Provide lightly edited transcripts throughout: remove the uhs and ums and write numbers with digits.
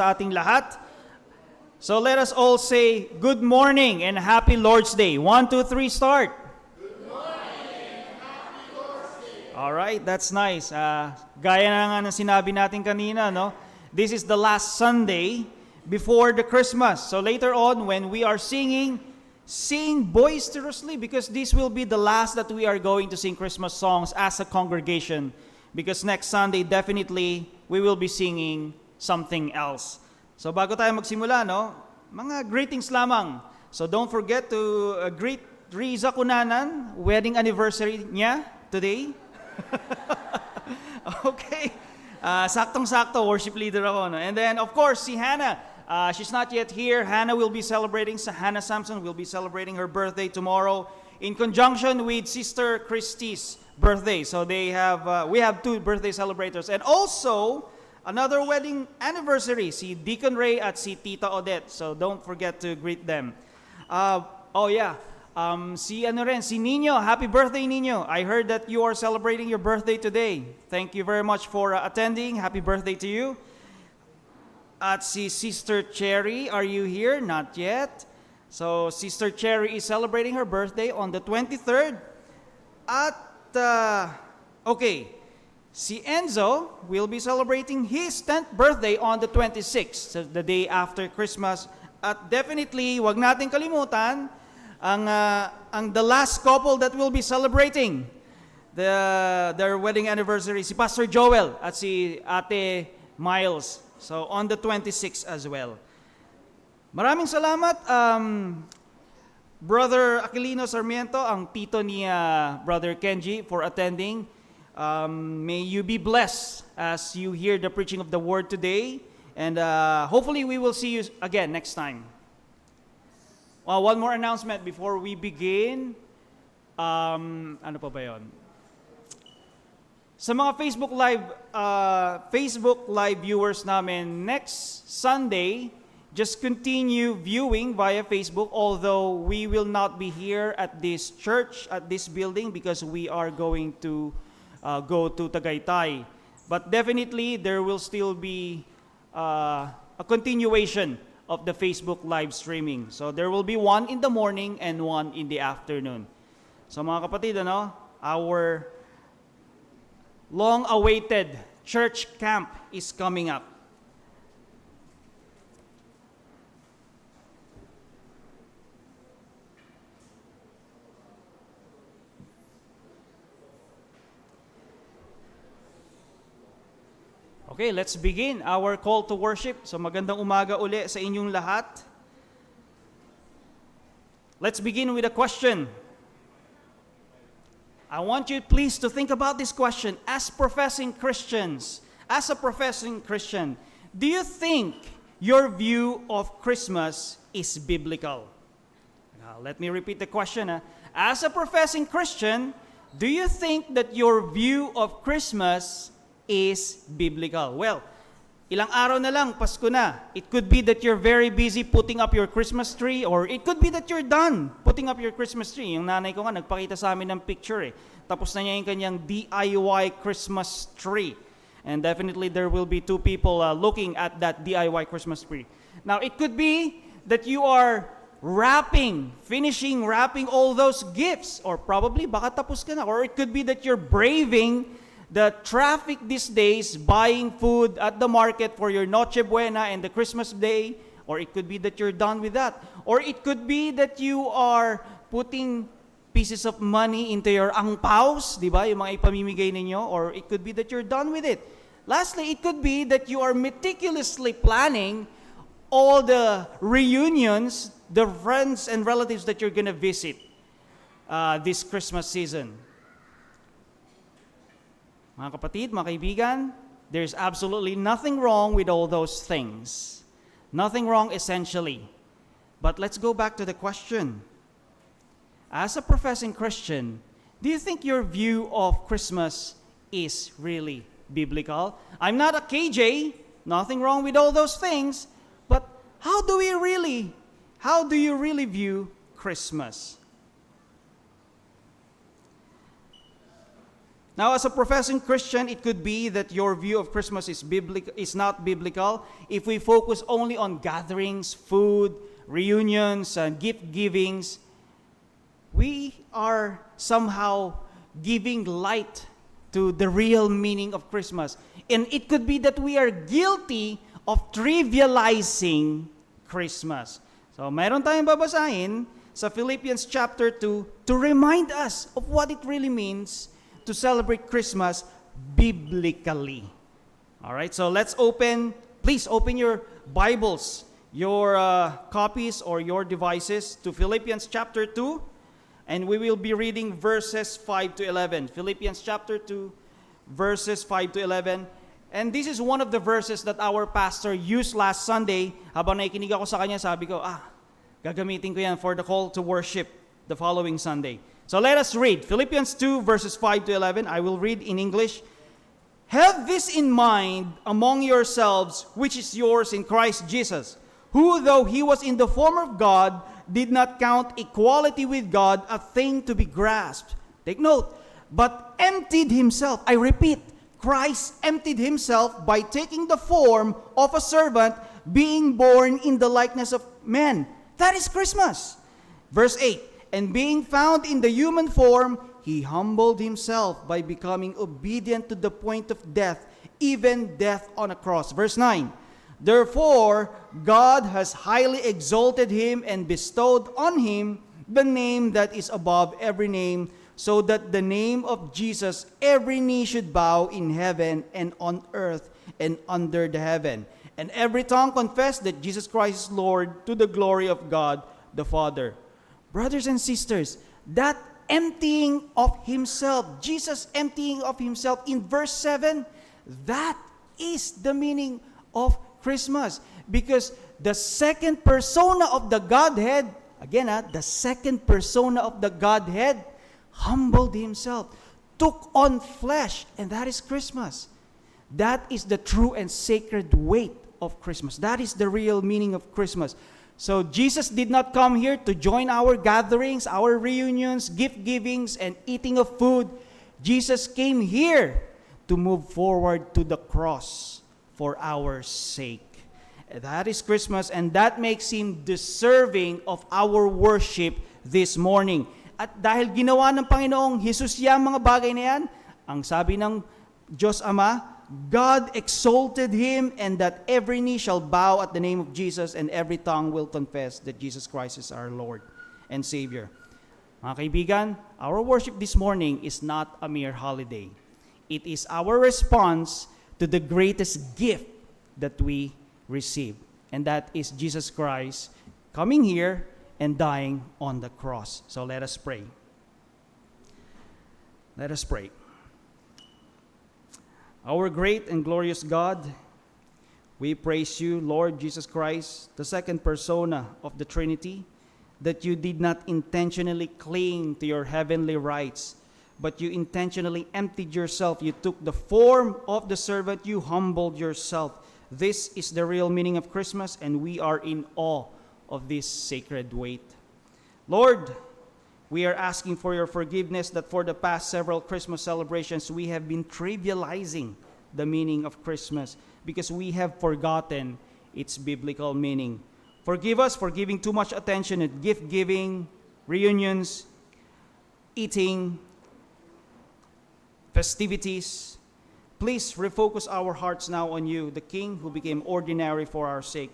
sa ating lahat. So let us all say good morning and happy Lord's Day. 1, 2, 3, start. Good morning and happy Lord's Day. All right, that's nice. Gaya na nga ng sinabi natin kanina, no? This is the last Sunday before the Christmas. So later on, when we are singing, sing boisterously because this will be the last that we are going to sing Christmas songs as a congregation. Because next Sunday, definitely, we will be singing something else. So bago tayo magsimula, no? Mga greetings lamang. So don't forget to greet Riza Cunanan, wedding anniversary niya today. Okay. Saktong-sakto, worship leader ako. No? And then, of course, si Hannah. She's not yet here. Hannah will be celebrating. Hannah Sampson will be celebrating her birthday tomorrow in conjunction with Sister Christie's birthday. So we have two birthday celebrators. And also, another wedding anniversary, si Deacon Ray at si Tita Odette. So don't forget to greet them. Si Nino, happy birthday Nino. I heard that you are celebrating your birthday today. Thank you very much for attending. Happy birthday to you. At si Sister Cherry, are you here? Not yet. So Sister Cherry is celebrating her birthday on the 23rd. Si Enzo will be celebrating his 10th birthday on the 26th, so the day after Christmas. At definitely, wag natin kalimutan ang the last couple that will be celebrating their wedding anniversary, si Pastor Joel at si Ate Miles. So on the 26th as well. Maraming salamat, Brother Aquilino Sarmiento, ang tito ni Brother Kenji, for attending. May you be blessed as you hear the preaching of the word today. And hopefully we will see you again next time. One more announcement before we begin. Ano pa ba yun? Sa mga Facebook Live viewers namin, next Sunday, just continue viewing via Facebook, although we will not be here at this church, at this building, because we are going to go to Tagaytay. But definitely, there will still be a continuation of the Facebook live streaming. So there will be one in the morning and one in the afternoon. So mga kapatid, our long-awaited church camp is coming up. Okay, let's begin our call to worship. So magandang umaga uli sa inyong lahat. Let's begin with a question. I want you please to think about this question. As a professing Christian, do you think your view of Christmas is biblical? Now, let me repeat the question. As a professing Christian, do you think that your view of Christmas is biblical? Well, ilang araw na lang, Pasko na. It could be that you're very busy putting up your Christmas tree, or it could be that you're done putting up your Christmas tree. Yung nanay ko nga, nagpakita sa amin ng picture Tapos na niya yung kanyang DIY Christmas tree. And definitely there will be two people looking at that DIY Christmas tree. Now, it could be that you are finishing wrapping all those gifts, or probably baka tapos ka na. Or it could be that you're braving the traffic these days, buying food at the market for your Noche Buena and the Christmas day, or it could be that you're done with that. Or it could be that you are putting pieces of money into your angpaos, di ba? Yung mga ipamimigay ninyo. Or it could be that you're done with it. Lastly, it could be that you are meticulously planning all the reunions, the friends and relatives that you're gonna visit this Christmas season. Mga kapatid, mga kaibigan, there's absolutely nothing wrong with all those things. Nothing wrong essentially. But let's go back to the question. As a professing Christian, do you think your view of Christmas is really biblical? I'm not a KJ, nothing wrong with all those things, but how do you really view Christmas? Now, as a professing Christian, it could be that your view of Christmas is not biblical if we focus only on gatherings, food, reunions, and gift givings. We are somehow giving light to the real meaning of Christmas. And it could be that we are guilty of trivializing Christmas. So, mayroon tayong babasahin sa Philippians chapter 2 to remind us of what it really means to celebrate Christmas biblically. All right, so please open your Bibles, your copies or your devices to Philippians chapter 2, and we will be reading verses 5 to 11. Philippians chapter 2, verses 5 to 11. And this is one of the verses that our pastor used last Sunday. Habang nakikinig ako sa kanya, sabi ko, gagamitin ko yan for the call to worship the following Sunday. So let us read Philippians 2 verses 5 to 11. I will read in English. Have this in mind among yourselves, which is yours in Christ Jesus, who though he was in the form of God, did not count equality with God a thing to be grasped. Take note, but emptied himself. I repeat, Christ emptied himself by taking the form of a servant, being born in the likeness of men. That is Christmas. Verse 8, and being found in the human form, he humbled himself by becoming obedient to the point of death, even death on a cross. Verse 9, therefore, God has highly exalted him and bestowed on him the name that is above every name, so that the name of Jesus every knee should bow in heaven and on earth and under the heaven, and every tongue confess that Jesus Christ is Lord, to the glory of God the Father. Brothers and sisters, that emptying of himself, Jesus emptying of himself in verse 7, that is the meaning of Christmas. Because the second persona of the Godhead, again, the second persona of the Godhead humbled himself, took on flesh, and that is Christmas. That is the true and sacred weight of Christmas. That is the real meaning of Christmas. So Jesus did not come here to join our gatherings, our reunions, gift givings, and eating of food. Jesus came here to move forward to the cross for our sake. That is Christmas, and that makes him deserving of our worship this morning. At dahil ginawa ng Panginoong Jesus yung mga bagay na yan, ang sabi ng Diyos Ama, God exalted him, and that every knee shall bow at the name of Jesus, and every tongue will confess that Jesus Christ is our Lord and Savior. Mga kaibigan, our worship this morning is not a mere holiday. It is our response to the greatest gift that we receive, and that is Jesus Christ coming here and dying on the cross. So let us pray. Let us pray. Our great and glorious God, we praise you, Lord Jesus Christ, the second persona of the Trinity, that you did not intentionally cling to your heavenly rights, but you intentionally emptied yourself. You took the form of the servant. You humbled yourself. This is the real meaning of Christmas, and we are in awe of this sacred weight. Lord, we are asking for your forgiveness that for the past several Christmas celebrations, we have been trivializing the meaning of Christmas because we have forgotten its biblical meaning. Forgive us for giving too much attention to gift giving, reunions, eating, festivities. Please refocus our hearts now on you, the King who became ordinary for our sake.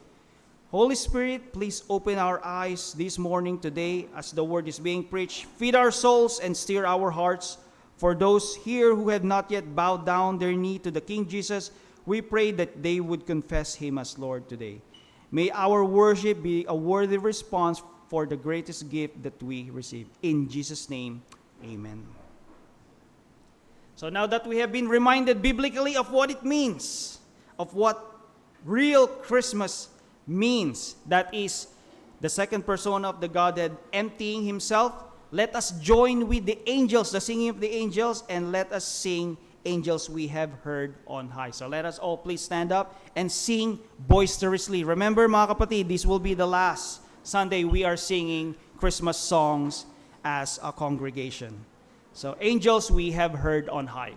Holy Spirit, please open our eyes this morning, today, as the word is being preached. Feed our souls and stir our hearts. For those here who have not yet bowed down their knee to the King Jesus, we pray that they would confess him as Lord today. May our worship be a worthy response for the greatest gift that we receive. In Jesus' name, amen. So now that we have been reminded biblically of what it means, of what real Christmas means, that is the second persona of the Godhead emptying himself, let us join with the angels, the singing of the angels, and let us sing Angels We Have Heard on High. So let us all please stand up and sing boisterously. Remember mga kapatid, this will be the last Sunday we are singing Christmas songs as a congregation. So, angels we have heard on high.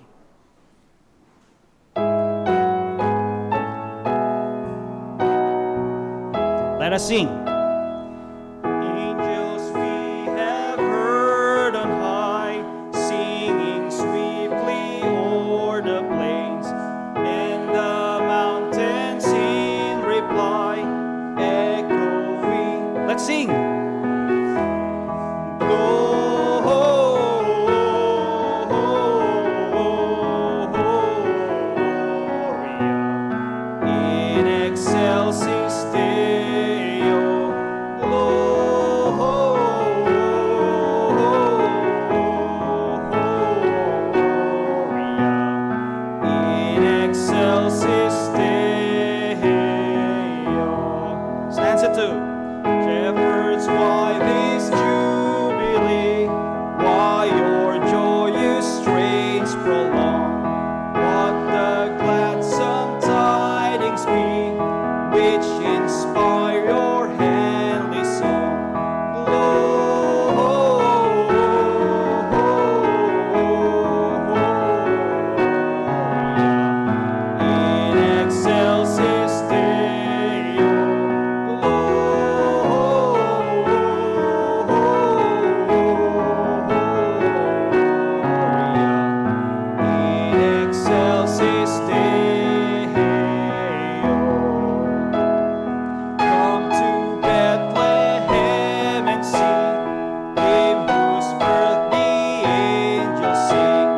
Let us sing. Angels we have heard on high, singing swiftly o'er the plains, and the mountains in reply echoing. Let's sing. In excelsis Deo, Gloria. In excelsis Deo. Stanza 2. Shepherds, why this jubilee? Why your joyous strains prolong? What the gladsome tidings be, which inspire your heavenly song? Gloria. In excelsis Deo, Gloria. In excelsis Deo. Come to Bethlehem and see Him whose birth the angels sing.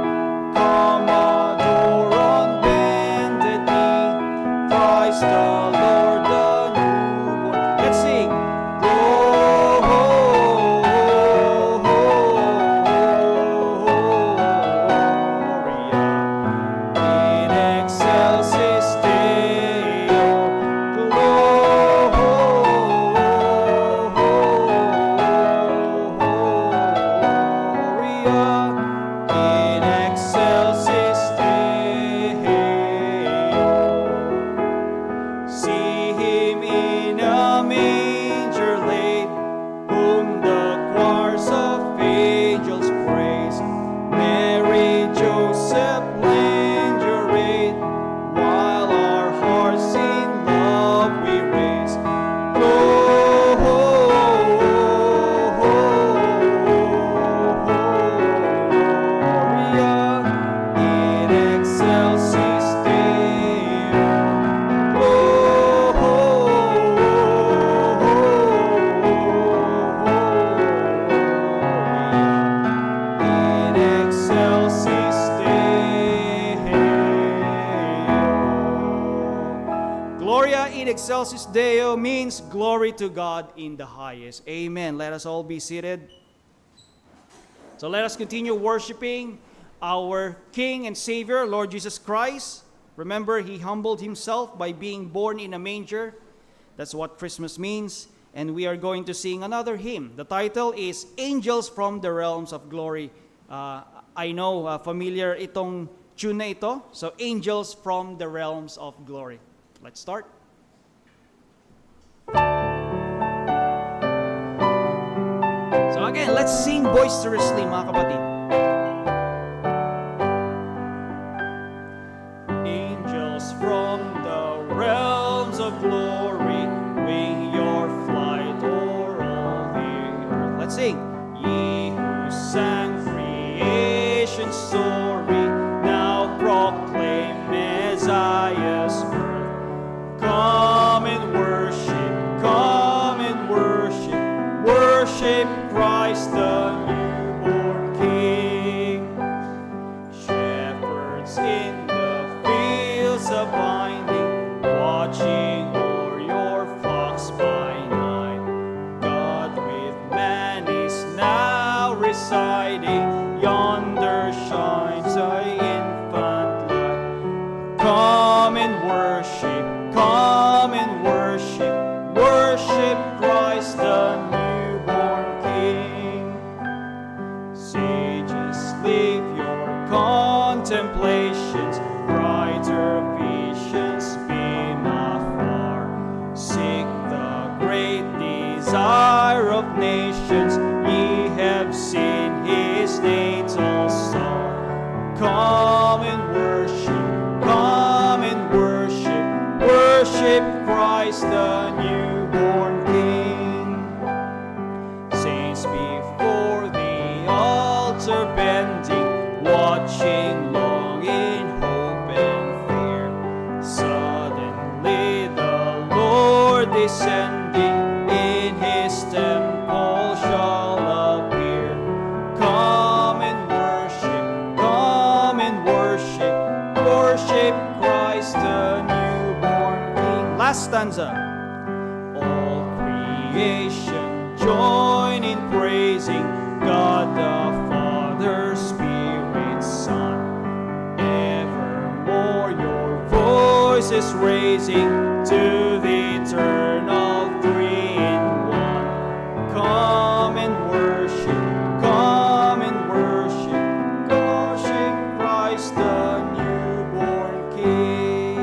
Come adore on bended knee Christ the Lord, the newborn. Let's sing. Gloria. In excelsis Deo, Gloria. In excelsis Deo. See Him in a manger laid, whom the choirs of angels praise. Mary, Joseph, lend your aid, while our hearts in love we raise. Gloria. In excelsis Deo. In excelsis Deo. Gloria in excelsis Deo means glory to God in the highest. Amen. Let us all be seated. So let us continue worshiping our King and Savior, Lord Jesus Christ. Remember, He humbled Himself by being born in a manger. That's what Christmas means. And we are going to sing another hymn. The title is Angels from the Realms of Glory. I know familiar itong tune na ito. So, Angels from the Realms of Glory. Let's start. So again, let's sing boisterously, mga kapatid. Angels from the realms of glory, wing your flight o'er all the earth. Let's sing. Ye who sang creation's story, now proclaim Messiah's birth. Come and worship, worship Christ the newborn King. Shepherds in the fields abiding, watching o'er your flocks by night. God with man is now residing, yonder shines a infant light. Come and worship, worship Christ the newborn King. Sages, leave your contemplations, brighter visions beam afar. Seek the great desire of nations, ye have seen His natal Come and worship, come and worship, worship Christ the newborn King. Saints before the altar bending, watching long in hope and fear. Suddenly the Lord descending in his temple shall appear. Come and worship, worship Christ the newborn King. Last stanza. All creation join in praising God the Father, Spirit, Son. Evermore your voices raising to the eternal three in one. Come and worship, come and worship, worship Christ the newborn King.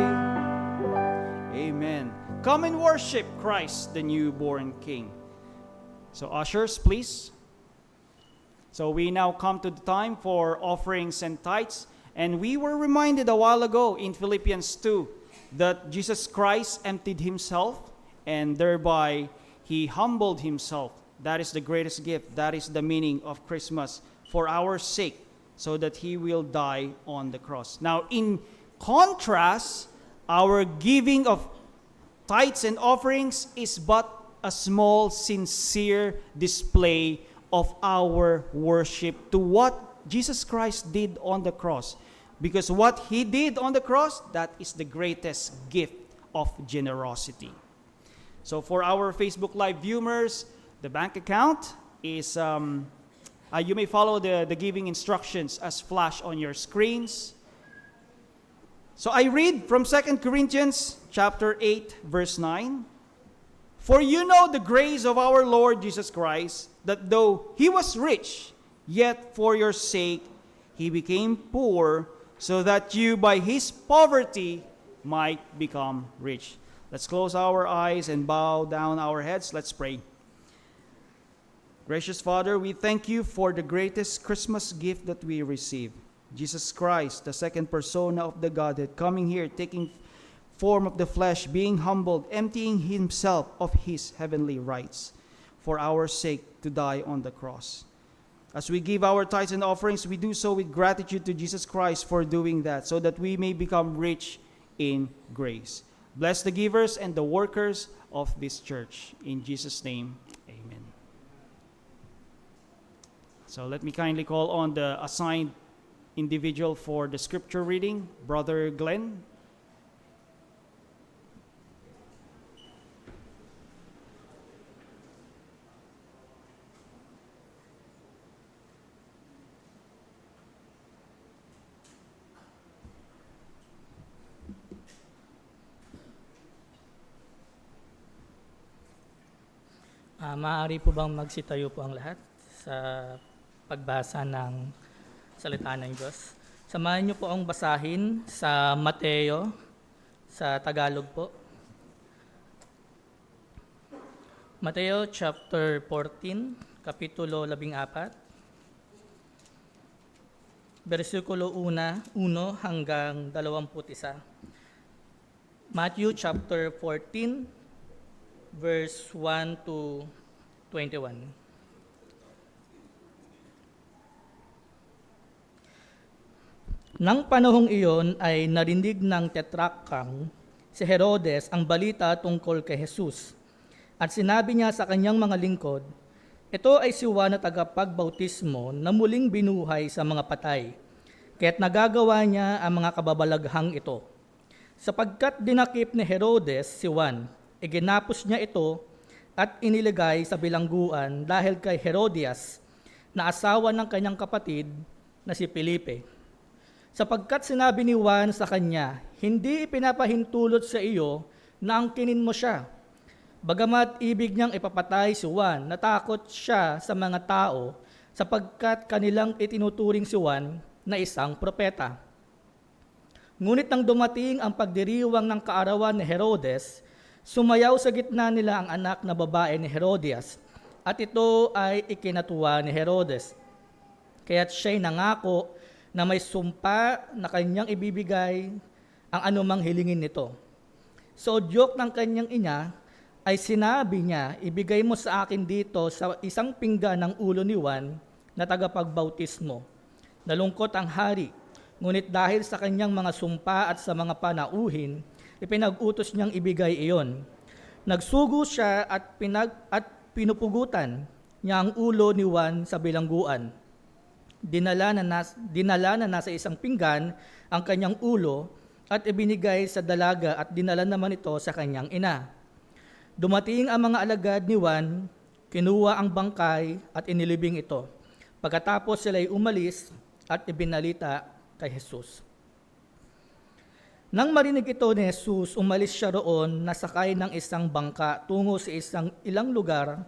Amen. Come and worship Christ the newborn King. So ushers, please. So we now come to the time for offerings and tithes. And we were reminded a while ago in Philippians 2 that Jesus Christ emptied himself and thereby he humbled himself. That is the greatest gift. That is the meaning of Christmas for our sake, so that he will die on the cross. Now, in contrast, our giving of tithes and offerings is but a small, sincere display of our worship to what Jesus Christ did on the cross. Because what he did on the cross, that is the greatest gift of generosity. So for our Facebook Live viewers, the bank account is, you may follow the giving instructions as flash on your screens. So I read from 2 Corinthians chapter 8, verse 9. For you know the grace of our Lord Jesus Christ, that though he was rich, yet for your sake he became poor, so that you by his poverty might become rich. Let's close our eyes and bow down our heads. Let's pray. Gracious Father, we thank you for the greatest Christmas gift that we receive. Jesus Christ, the second persona of the Godhead, coming here, taking form of the flesh, being humbled, emptying himself of his heavenly rights for our sake to die on the cross. As we give our tithes and offerings, we do so with gratitude to Jesus Christ for doing that, so that we may become rich in grace. Bless the givers and the workers of this church. In Jesus' name, amen. So let me kindly call on the assigned individual for the scripture reading, Brother Glenn. Maaari po bang magsitayo po ang lahat sa pagbasa ng salita ng Diyos? Samahan niyo po ang basahin sa Mateo, sa Tagalog po. Mateo chapter 14, kapitulo 14, versikulo 1 hanggang 21. Matthew chapter 14, verse 1 to 21. Nang panahong iyon ay narinig ng tetrakang si Herodes ang balita tungkol kay Jesus. At sinabi niya sa kanyang mga lingkod, ito ay si Juan na tagapagbautismo na muling binuhay sa mga patay, kaya't nagagawa niya ang mga kababalaghang ito. Sapagkat dinakip ni Herodes si Juan, iginapos niya ito at iniligay sa bilangguan dahil kay Herodias, na asawa ng kanyang kapatid na si Felipe. Sapagkat sinabi ni Juan sa kanya, hindi ipinapahintulot sa iyo na angkinin mo siya. Bagamat ibig niyang ipapatay si Juan, natakot siya sa mga tao sapagkat kanilang itinuturing si Juan na isang propeta. Ngunit nang dumating ang pagdiriwang ng kaarawan ni Herodes, sumayaw sa gitna nila ang anak na babae ni Herodias, at ito ay ikinatuwa ni Herodes. Kaya't siya'y nangako na may sumpa na kanyang ibibigay ang anumang hilingin nito. So, joke ng kanyang ina ay sinabi niya, ibigay mo sa akin dito sa isang pinggan ng ulo ni Juan na tagapagbautismo. Nalungkot ang hari, ngunit dahil sa kanyang mga sumpa at sa mga panauhin, ipinag-utos niyang ibigay iyon. Nagsugo siya at pinupugutan niya ang ulo ni Juan sa bilangguan. Dinala na nasa isang pinggan ang kanyang ulo at ibinigay sa dalaga at dinala naman ito sa kanyang ina. Dumating ang mga alagad ni Juan, kinuha ang bangkay at inilibing ito. Pagkatapos sila'y umalis at ibinalita kay Jesus. Nang marinig ito ni Jesus, umalis siya roon, nasakay ng isang bangka tungo sa ilang lugar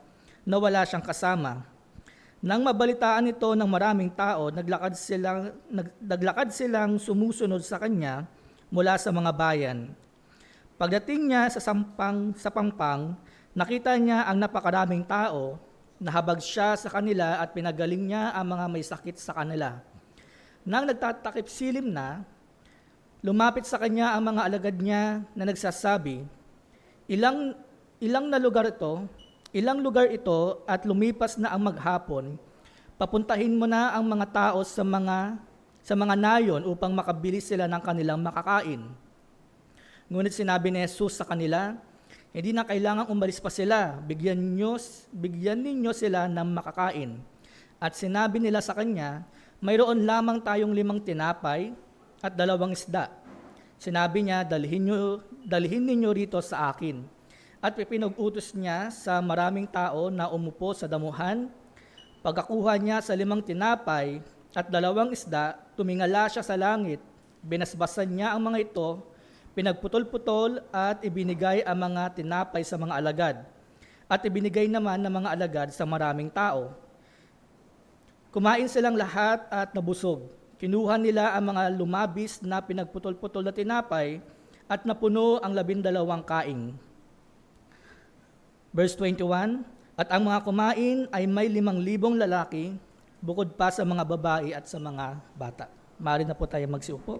na wala siyang kasama. Nang mabalitaan ito ng maraming tao, naglakad silang sumusunod sa kanya mula sa mga bayan. Pagdating niya sa pampang, nakita niya ang napakaraming tao, nahabag siya sa kanila at pinagaling niya ang mga may sakit sa kanila. Nang nagtatakip silim na, lumapit sa kanya ang mga alagad niya na nagsasabi, ilang lugar ito at lumipas na ang maghapon, papuntahin mo na ang mga tao sa mga nayon upang makabili sila ng kanilang makakain. Ngunit sinabi ni Jesus sa kanila, hindi na kailangang umalis pa sila, bigyan ninyo sila ng makakain. At sinabi nila sa kanya, mayroon lamang tayong 5 tinapay at 2 isda. Sinabi niya, dalhin ninyo rito sa akin. At pinag-utos niya sa maraming tao na umupo sa damuhan. Pagkakuha niya sa 5 tinapay at 2 isda, tumingala siya sa langit. Binasbasan niya ang mga ito, pinagputol-putol at ibinigay ang mga tinapay sa mga alagad. At ibinigay naman ng mga alagad sa maraming tao. Kumain silang lahat at nabusog. Kinuha nila ang mga lumabis na pinagputol-putol na tinapay at napuno ang 12 kaing. Verse 21, at ang mga kumain ay may 5,000 lalaki, bukod pa sa mga babae at sa mga bata. Maaari na po tayo magsiupo.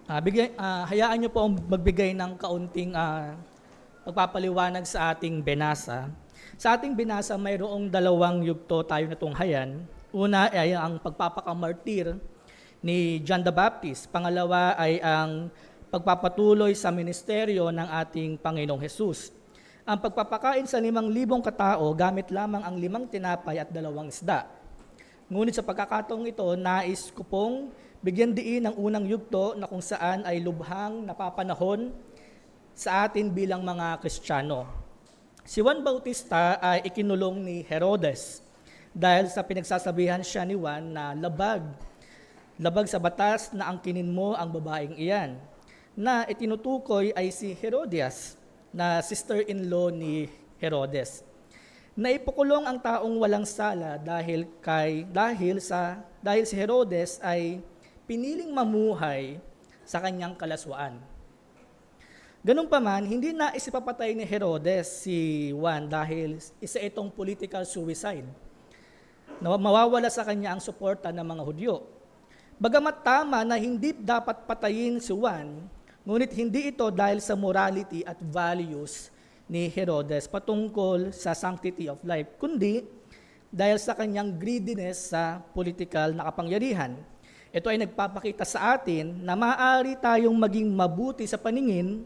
Hayaan niyo po magbigay ng kaunting pagpapaliwanag sa ating binasa. Sa ating binasa, mayroong 2 yugto tayo natunghayan. Una ay ang pagpapakamartir ni John the Baptist. Pangalawa ay ang pagpapatuloy sa ministeryo ng ating Panginoong Hesus. Ang pagpapakain sa 5,000 katao gamit lamang ang 5 tinapay at 2 isda. Ngunit sa pagkakataong ito, nais ko pong bigyan diin ang unang yugto na kung saan ay lubhang napapanahon sa atin bilang mga Kristiyano. Si Juan Bautista ay ikinulong ni Herodes dahil sa pinagsasabihan siya ni Juan na labag sa batas na angkinin mo ang babaeng iyan, na itinutukoy ay si Herodias, na sister-in-law ni Herodes. Naipukulong ang taong walang sala dahil si Herodes ay piniling mamuhay sa kanyang kalaswaan. Ganun pa man, hindi na isipapatay ni Herodes si Juan dahil isa itong political suicide. Mawawala sa kanya ang suporta ng mga Hudyo. Bagamat tama na hindi dapat patayin si Juan, ngunit hindi ito dahil sa morality at values ni Herodes patungkol sa sanctity of life, kundi dahil sa kanyang greediness sa political na kapangyarihan. Ito ay nagpapakita sa atin na maaari tayong maging mabuti sa paningin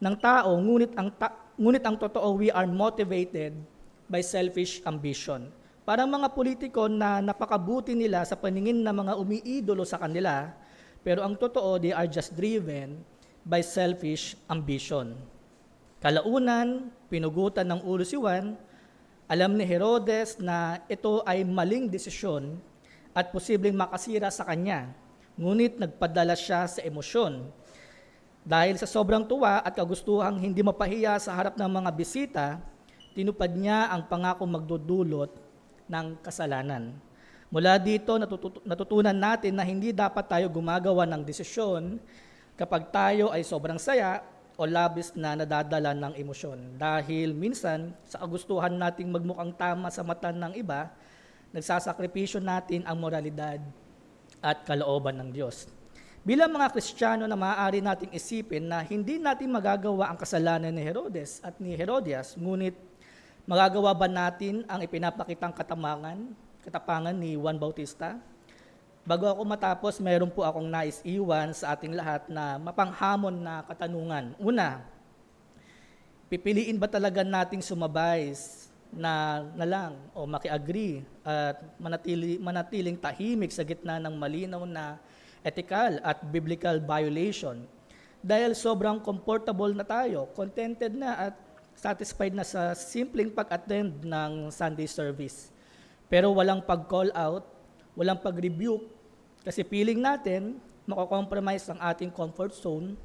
ng tao, ngunit ang totoo, we are motivated by selfish ambition. Parang mga politiko na napakabuti nila sa paningin ng mga umiidolo sa kanila, pero ang totoo, they are just driven by selfish ambition. Kalaunan, pinugutan ng ulo si Juan, alam ni Herodes na ito ay maling desisyon at posibleng makasira sa kanya, ngunit nagpadala siya sa emosyon. Dahil sa sobrang tuwa at kagustuhang hindi mapahiya sa harap ng mga bisita, tinupad niya ang pangako magdudulot ng kasalanan. Mula dito, natutunan natin na hindi dapat tayo gumagawa ng desisyon kapag tayo ay sobrang saya o labis na nadadala ng emosyon. Dahil minsan, sa kagustuhan nating magmukhang tama sa mata ng iba, nagsasakripisyo natin ang moralidad at kalooban ng Diyos. Bilang mga Kristiyano na maaari nating isipin na hindi natin magagawa ang kasalanan ni Herodes at ni Herodias, ngunit magagawa ba natin ang ipinapakitang katapangan ni Juan Bautista? Bago ako matapos, mayroon po akong nais iwan sa ating lahat na mapanghamon na katanungan. Una, pipiliin ba talaga nating sumabay na lang o maki-agree at manatiling tahimik sa gitna ng malinaw na ethical at biblical violation? Dahil sobrang comfortable na tayo, contented na at satisfied na sa simpleng pag-attend ng Sunday service. Pero walang pag-call out, walang pag-rebuke, kasi feeling natin mako-compromise ang ating comfort zone,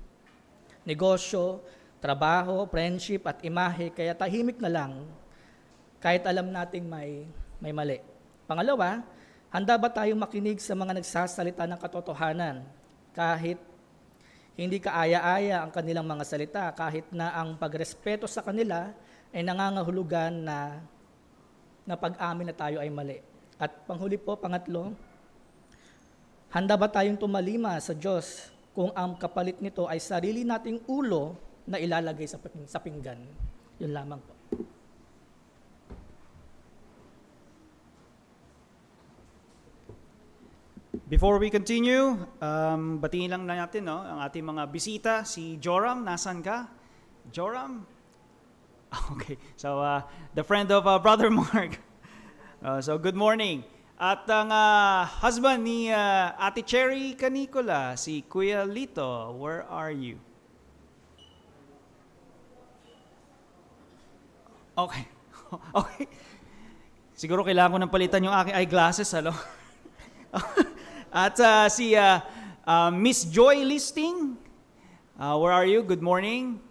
negosyo, trabaho, friendship at imahe, kaya tahimik na lang kahit alam nating may mali. Pangalawa, handa ba tayong makinig sa mga nagsasalita ng katotohanan kahit hindi kaaya-aya ang kanilang mga salita, kahit na ang pagrespeto sa kanila ay nangangahulugan na pag-amin na tayo ay mali. At panghuli po, pangatlo, handa ba tayong tumalima sa Diyos kung ang kapalit nito ay sarili nating ulo na ilalagay sa pinggan? Yun lamang po. Before we continue, batiin lang natin ang ating mga bisita. Si Joram, nasan ka? Joram? Okay, so the friend of Brother Mark. So good morning. At ang husband ni Ate Cherry Canicola, si Kuya Lito, where are you? Okay. Okay. Siguro kailangan ko nang palitan yung aking eyeglasses, ano? At si Miss Joy Listing, where are you? Good morning.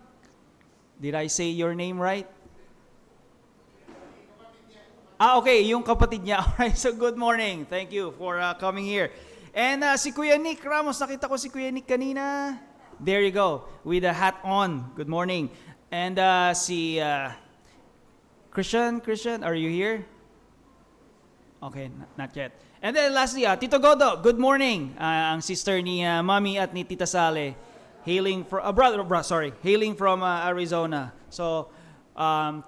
Did I say your name right? Okay, yung kapatid niya. Alright, so good morning. Thank you for coming here. And si Kuya Nick Ramos, nakita ko si Kuya Nick kanina. There you go, with a hat on. Good morning. And si Christian, are you here? Okay, not yet. And then lastly, Tito Godo, good morning. Ang sister ni Mami at ni Tita Sale, hailing from hailing from Arizona. So,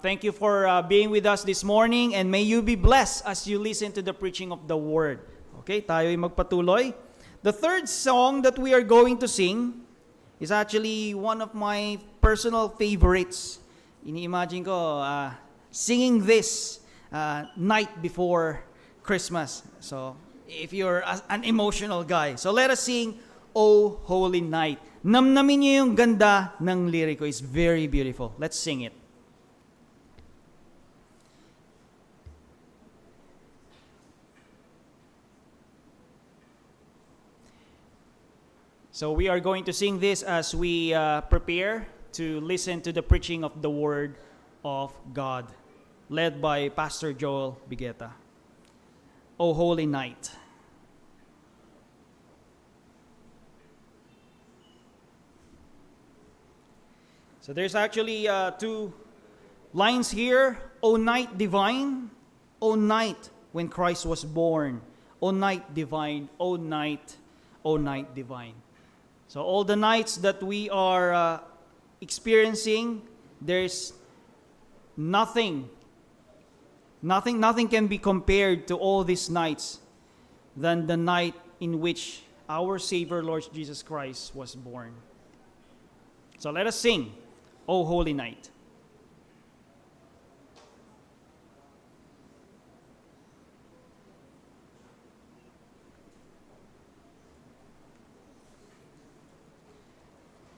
thank you for being with us this morning, and may you be blessed as you listen to the preaching of the word. Okay, tayo'y magpatuloy. The third song that we are going to sing is actually one of my personal favorites. Ini-imagine ko singing this night before Christmas. So, if you're an emotional guy. So, let us sing, O Holy Night. Namnamin niyo yung ganda ng liriko. It's very beautiful. Let's sing it. So, we are going to sing this as we prepare to listen to the preaching of the Word of God, led by Pastor Joel Bigueta. O Holy Night. So there's actually two lines here. O night divine, O night when Christ was born. O night divine, O night divine. So all the nights that we are experiencing, there's nothing can be compared to all these nights than the night in which our Savior, Lord Jesus Christ, was born. So let us sing, O Holy Night.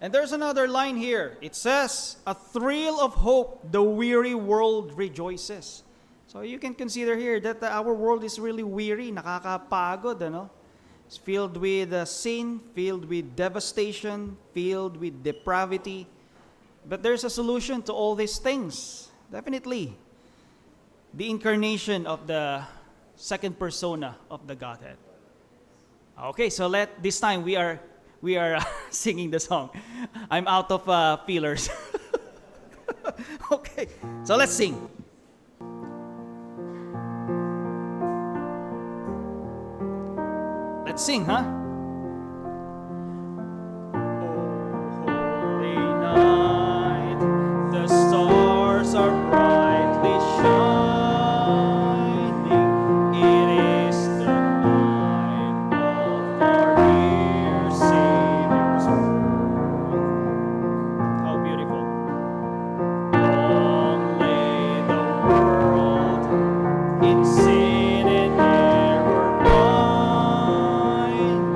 And there's another line here. It says, a thrill of hope, the weary world rejoices. So you can consider here that our world is really weary, nakakapagod, ano? It's filled with sin, filled with devastation, filled with depravity. But there's a solution to all these things. Definitely. The incarnation of the second persona of the Godhead. Okay, so this time we are singing the song. I'm out of feelers. Okay, so let's sing. Let's sing, huh? Holy night, the stars are brightly shining. It is the night of our dear Savior's birth. How beautiful. Long lay the world in sin and error blind.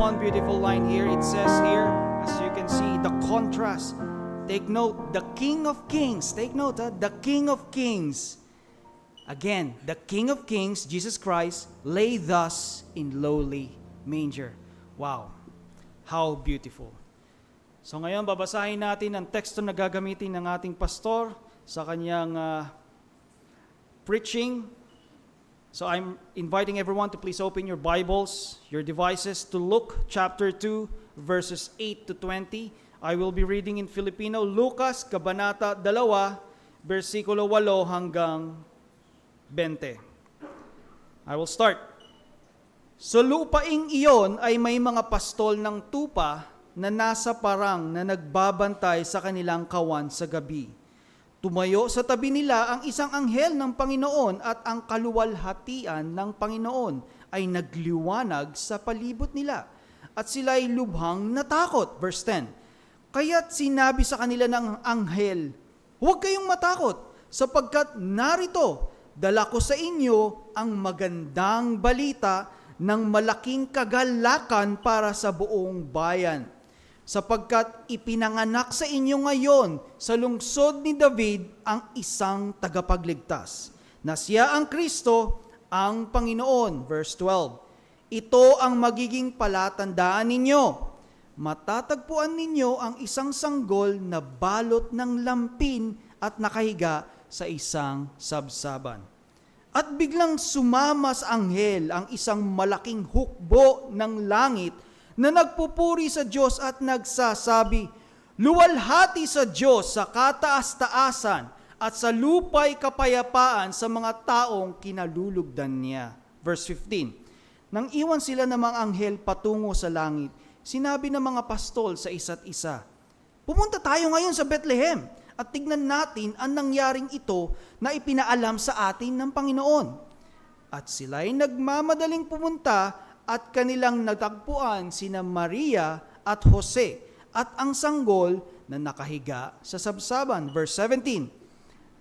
one beautiful line here. It says here, as you can see, the contrast. Take note, the King of Kings. Take note, the King of Kings. Again, the King of Kings, Jesus Christ, lay thus in lowly manger. Wow, how beautiful. So ngayon, babasahin natin ang teksto na gagamitin ng ating pastor sa kanyang preaching. So I'm inviting everyone to please open your Bibles, your devices, to Luke chapter 2, verses 8 to 20. I will be reading in Filipino, Lucas, Kabanata 2, versikulo 8 hanggang 20. I will start. Sa lupaing iyon ay may mga pastol ng tupa na nasa parang na nagbabantay sa kanilang kawan sa gabi. Tumayo sa tabi nila ang isang anghel ng Panginoon at ang kaluwalhatian ng Panginoon ay nagliwanag sa palibot nila at sila ay lubhang natakot. Verse 10, kaya't sinabi sa kanila ng anghel, huwag kayong matakot sapagkat narito, dala ko sa inyo ang magandang balita ng malaking kagalakan para sa buong bayan. Sapagkat ipinanganak sa inyo ngayon sa lungsod ni David ang isang tagapagligtas, na siya ang Kristo, ang Panginoon. Verse 12, ito ang magiging palatandaan ninyo. Matatagpuan ninyo ang isang sanggol na balot ng lampin at nakahiga sa isang sabsaban. At biglang sumama sa anghel ang isang malaking hukbo ng langit na nagpupuri sa Diyos at nagsasabi, luwalhati sa Diyos sa kataas-taasan at sa lupa'y kapayapaan sa mga taong kinalulugdan niya. Verse 15, nang iwan sila ng mga anghel patungo sa langit, sinabi ng mga pastol sa isa't isa, pumunta tayo ngayon sa Bethlehem at tignan natin ang nangyaring ito na ipinaalam sa atin ng Panginoon. At sila'y nagmamadaling pumunta at kanilang natagpuan sina Maria at Jose at ang sanggol na nakahiga sa sabsaban. Verse 17,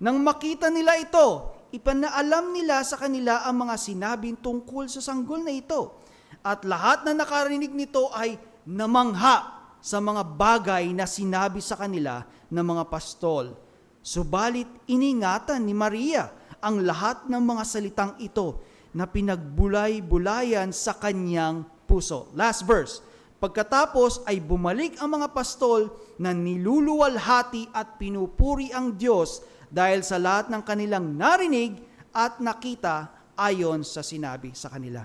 nang makita nila ito, ipanaalam nila sa kanila ang mga sinabing tungkol sa sanggol na ito. At lahat na nakarinig nito ay namangha sa mga bagay na sinabi sa kanila ng mga pastol. Subalit iningatan ni Maria ang lahat ng mga salitang ito na pinagbulay-bulayan sa kanyang puso. Last verse. Pagkatapos ay bumalik ang mga pastol na niluluwalhati at pinupuri ang Diyos dahil sa lahat ng kanilang narinig at nakita ayon sa sinabi sa kanila.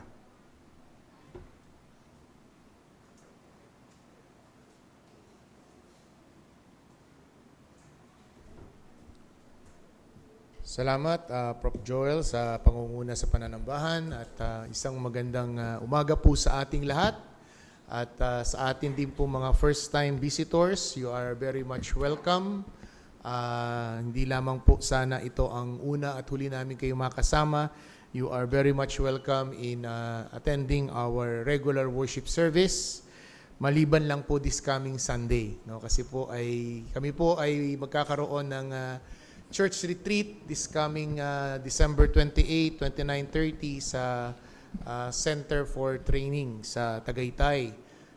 Salamat, Prof. Joel, sa pangunguna sa pananambahan at isang magandang umaga po sa ating lahat. At sa atin din po mga first-time visitors, you are very much welcome. Hindi lamang po sana ito ang una at huli namin kayo makasama. You are very much welcome in attending our regular worship service. Maliban lang po this coming Sunday, no? Kasi po kami po ay magkakaroon ng church retreat this coming December 28, 29, 30 sa Center for Training sa Tagaytay.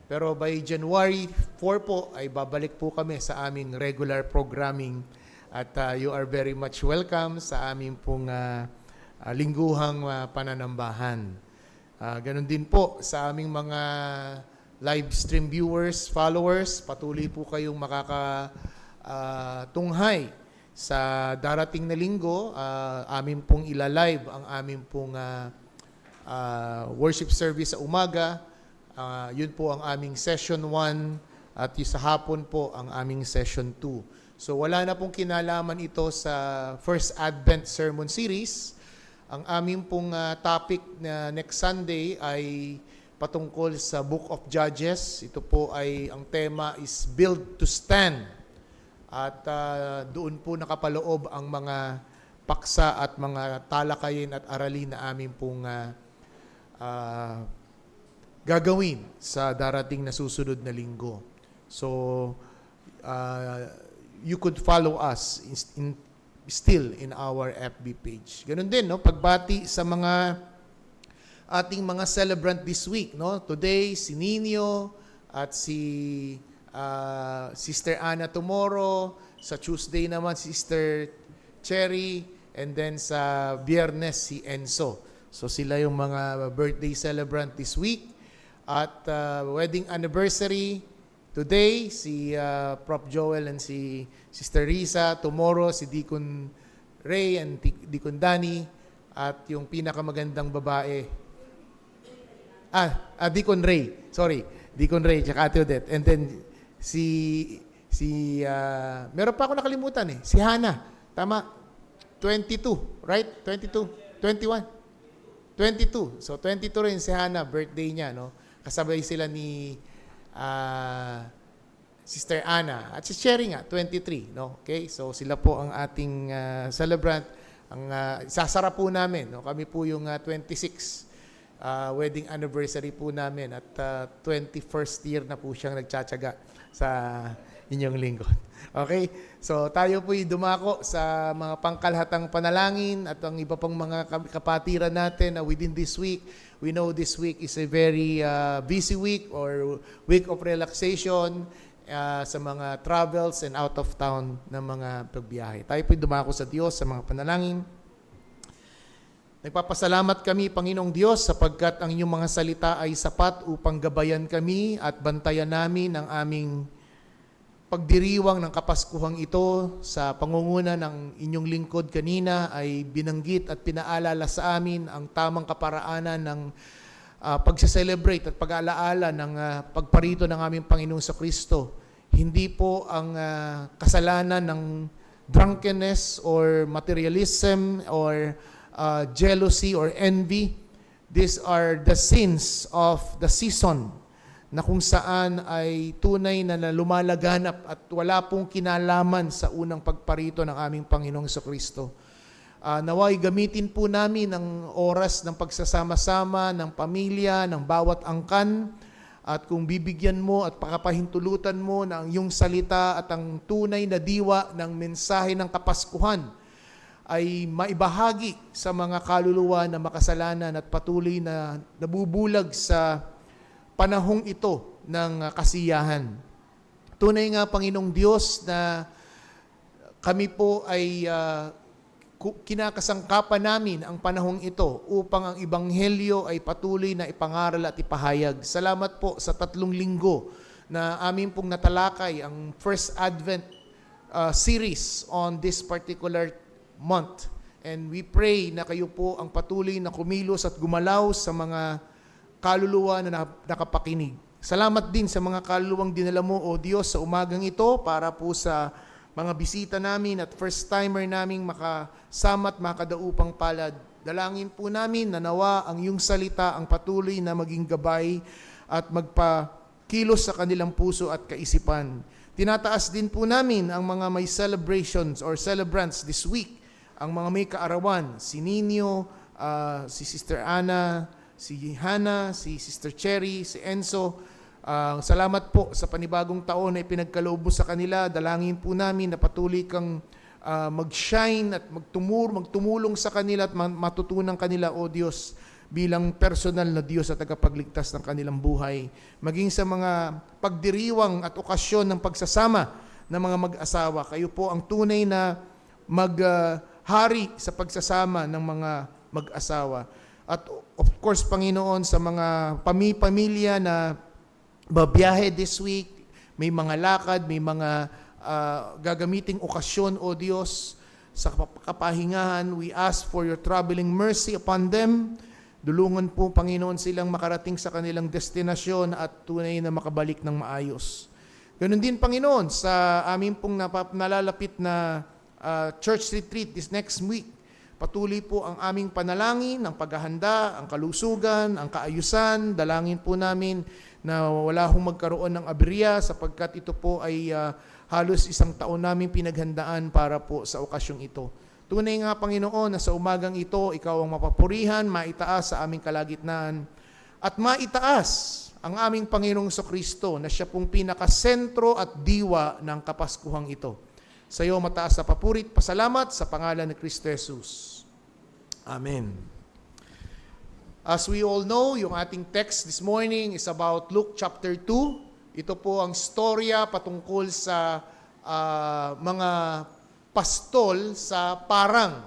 Pero by January 4 po ay babalik po kami sa aming regular programming at you are very much welcome sa aming pong lingguhang pananambahan. Ganon din po sa aming mga live stream viewers, followers, patuloy po kayong makakatunghay sa darating na linggo. Amin pong ilalive ang aming pong worship service sa umaga. Yun po ang aming session 1 at yung sa hapon po ang aming session 2. So wala na pong kinalaman ito sa First Advent Sermon Series. Ang aming pong topic na next Sunday ay patungkol sa Book of Judges. Ito po ay, ang tema is Build to Stand. At doon po nakapaloob ang mga paksa at mga talakayin at aralin na aming pong gagawin sa darating na susunod na linggo. So, you could follow us still in our FB page. Ganun din, no? Pagbati sa mga ating mga celebrant this week, no? Today, si Nino at si Sister Ana tomorrow. Sa Tuesday naman, Sister Cherry. And then sa Biyernes, si Enzo. So sila yung mga birthday celebrant this week. At wedding anniversary, today, si Prof. Joel and si Sister Risa. Tomorrow, si Deacon Ray and Deacon Danny. At yung pinakamagandang babae, Deacon Ray. Sorry, Deacon Ray, tsaka Ate Odette. And then, meron pa ako nakalimutan Si Hannah. Tama? 22, right? 22? 21? 22. So, 22 rin si Hannah, birthday niya, no? Kasabay sila ni Sister Anna. At si Cherry nga, 23, no? Okay? So, sila po ang ating celebrant. Ang sasara po namin, no? Kami po yung 26 wedding anniversary po namin at 21st year na po siyang nagtsatsaga sa inyong lingkod. Okay? So tayo po dumako sa mga pangkalahatang panalangin at ang iba pang mga kapatiran natin within this week. We know this week is a very busy week or week of relaxation sa mga travels and out of town na mga pagbiyahe. Tayo po dumako sa Diyos sa mga panalangin. Nagpapasalamat kami, Panginoong Diyos, sapagkat ang inyong mga salita ay sapat upang gabayan kami at bantayan namin ang aming pagdiriwang ng Kapaskuhang ito. Sa pangunguna ng inyong lingkod kanina ay binanggit at pinaalala sa amin ang tamang kaparaanan ng pagse-celebrate at pag-aalaala ng pagparito ng aming Panginoong sa Kristo. Hindi po ang kasalanan ng drunkenness or materialism or jealousy or envy. These are the sins of the season na kung saan ay tunay na lumalaganap at wala pong kinalaman sa unang pagparito ng aming Panginoong Jesucristo. Naway gamitin po namin ang oras ng pagsasama-sama ng pamilya, ng bawat angkan, at kung bibigyan mo at pakapahintulutan mo ng iyong salita at ang tunay na diwa ng mensahe ng Kapaskuhan ay maibahagi sa mga kaluluwa na makasalanan at patuloy na nabubulag sa panahong ito ng kasiyahan. Tunay nga, Panginoong Diyos, na kami po ay kinakasangkapan namin ang panahong ito upang ang Ebanghelyo ay patuloy na ipangaral at ipahayag. Salamat po sa 3 linggo na amin pong natalakay ang First Advent series on this particular month. And we pray na kayo po ang patuloy na kumilos at gumalaw sa mga kaluluwa na nakapakinig. Salamat din sa mga kaluluwang dinala mo, O Diyos, sa umagang ito para po sa mga bisita namin at first-timer naming makasama at makadaupang palad. Dalangin po namin na nawa ang iyong salita ang patuloy na maging gabay at magpakilos sa kanilang puso at kaisipan. Tinataas din po namin ang mga may celebrations or celebrants this week, ang mga may kaarawan, si Nino, si Sister Ana, si Hannah, si Sister Cherry, si Enzo. Salamat po sa panibagong taon na ipinagkaloob mo sa kanila. Dalangin po namin na patuloy kang mag-shine at magtumulong sa kanila at matutunan kanila, O Diyos, bilang personal na Diyos at tagapagligtas ng kanilang buhay. Maging sa mga pagdiriwang at okasyon ng pagsasama ng mga mag-asawa. Kayo po ang tunay na hari sa pagsasama ng mga mag-asawa. At of course, Panginoon, sa mga pamilya na babiyahe this week, may mga lakad, may mga gagamiting okasyon, O Diyos, sa kapahingahan, we ask for your traveling mercy upon them. Dulungan po, Panginoon, silang makarating sa kanilang destinasyon at tunay na makabalik ng maayos. Ganun din, Panginoon, sa amin pong nalalapit na church retreat this next week. Patuloy po ang aming panalangin, ang paghahanda, ang kalusugan, ang kaayusan. Dalangin po namin na wala hong magkaroon ng aberya sapagkat ito po ay halos 1 taon namin pinaghandaan para po sa okasyong ito. Tunay nga, Panginoon, na sa umagang ito, Ikaw ang mapapurihan, maitaas sa aming kalagitnaan, at maitaas ang aming Panginoong Jesucristo na Siya pong pinakasentro at diwa ng Kapaskuhang ito. Sa iyo mataas na papurit, pasalamat sa pangalan ni Kristo Jesus. Amen. As we all know, yung ating text this morning is about Luke chapter 2. Ito po ang storya patungkol sa mga pastol sa parang.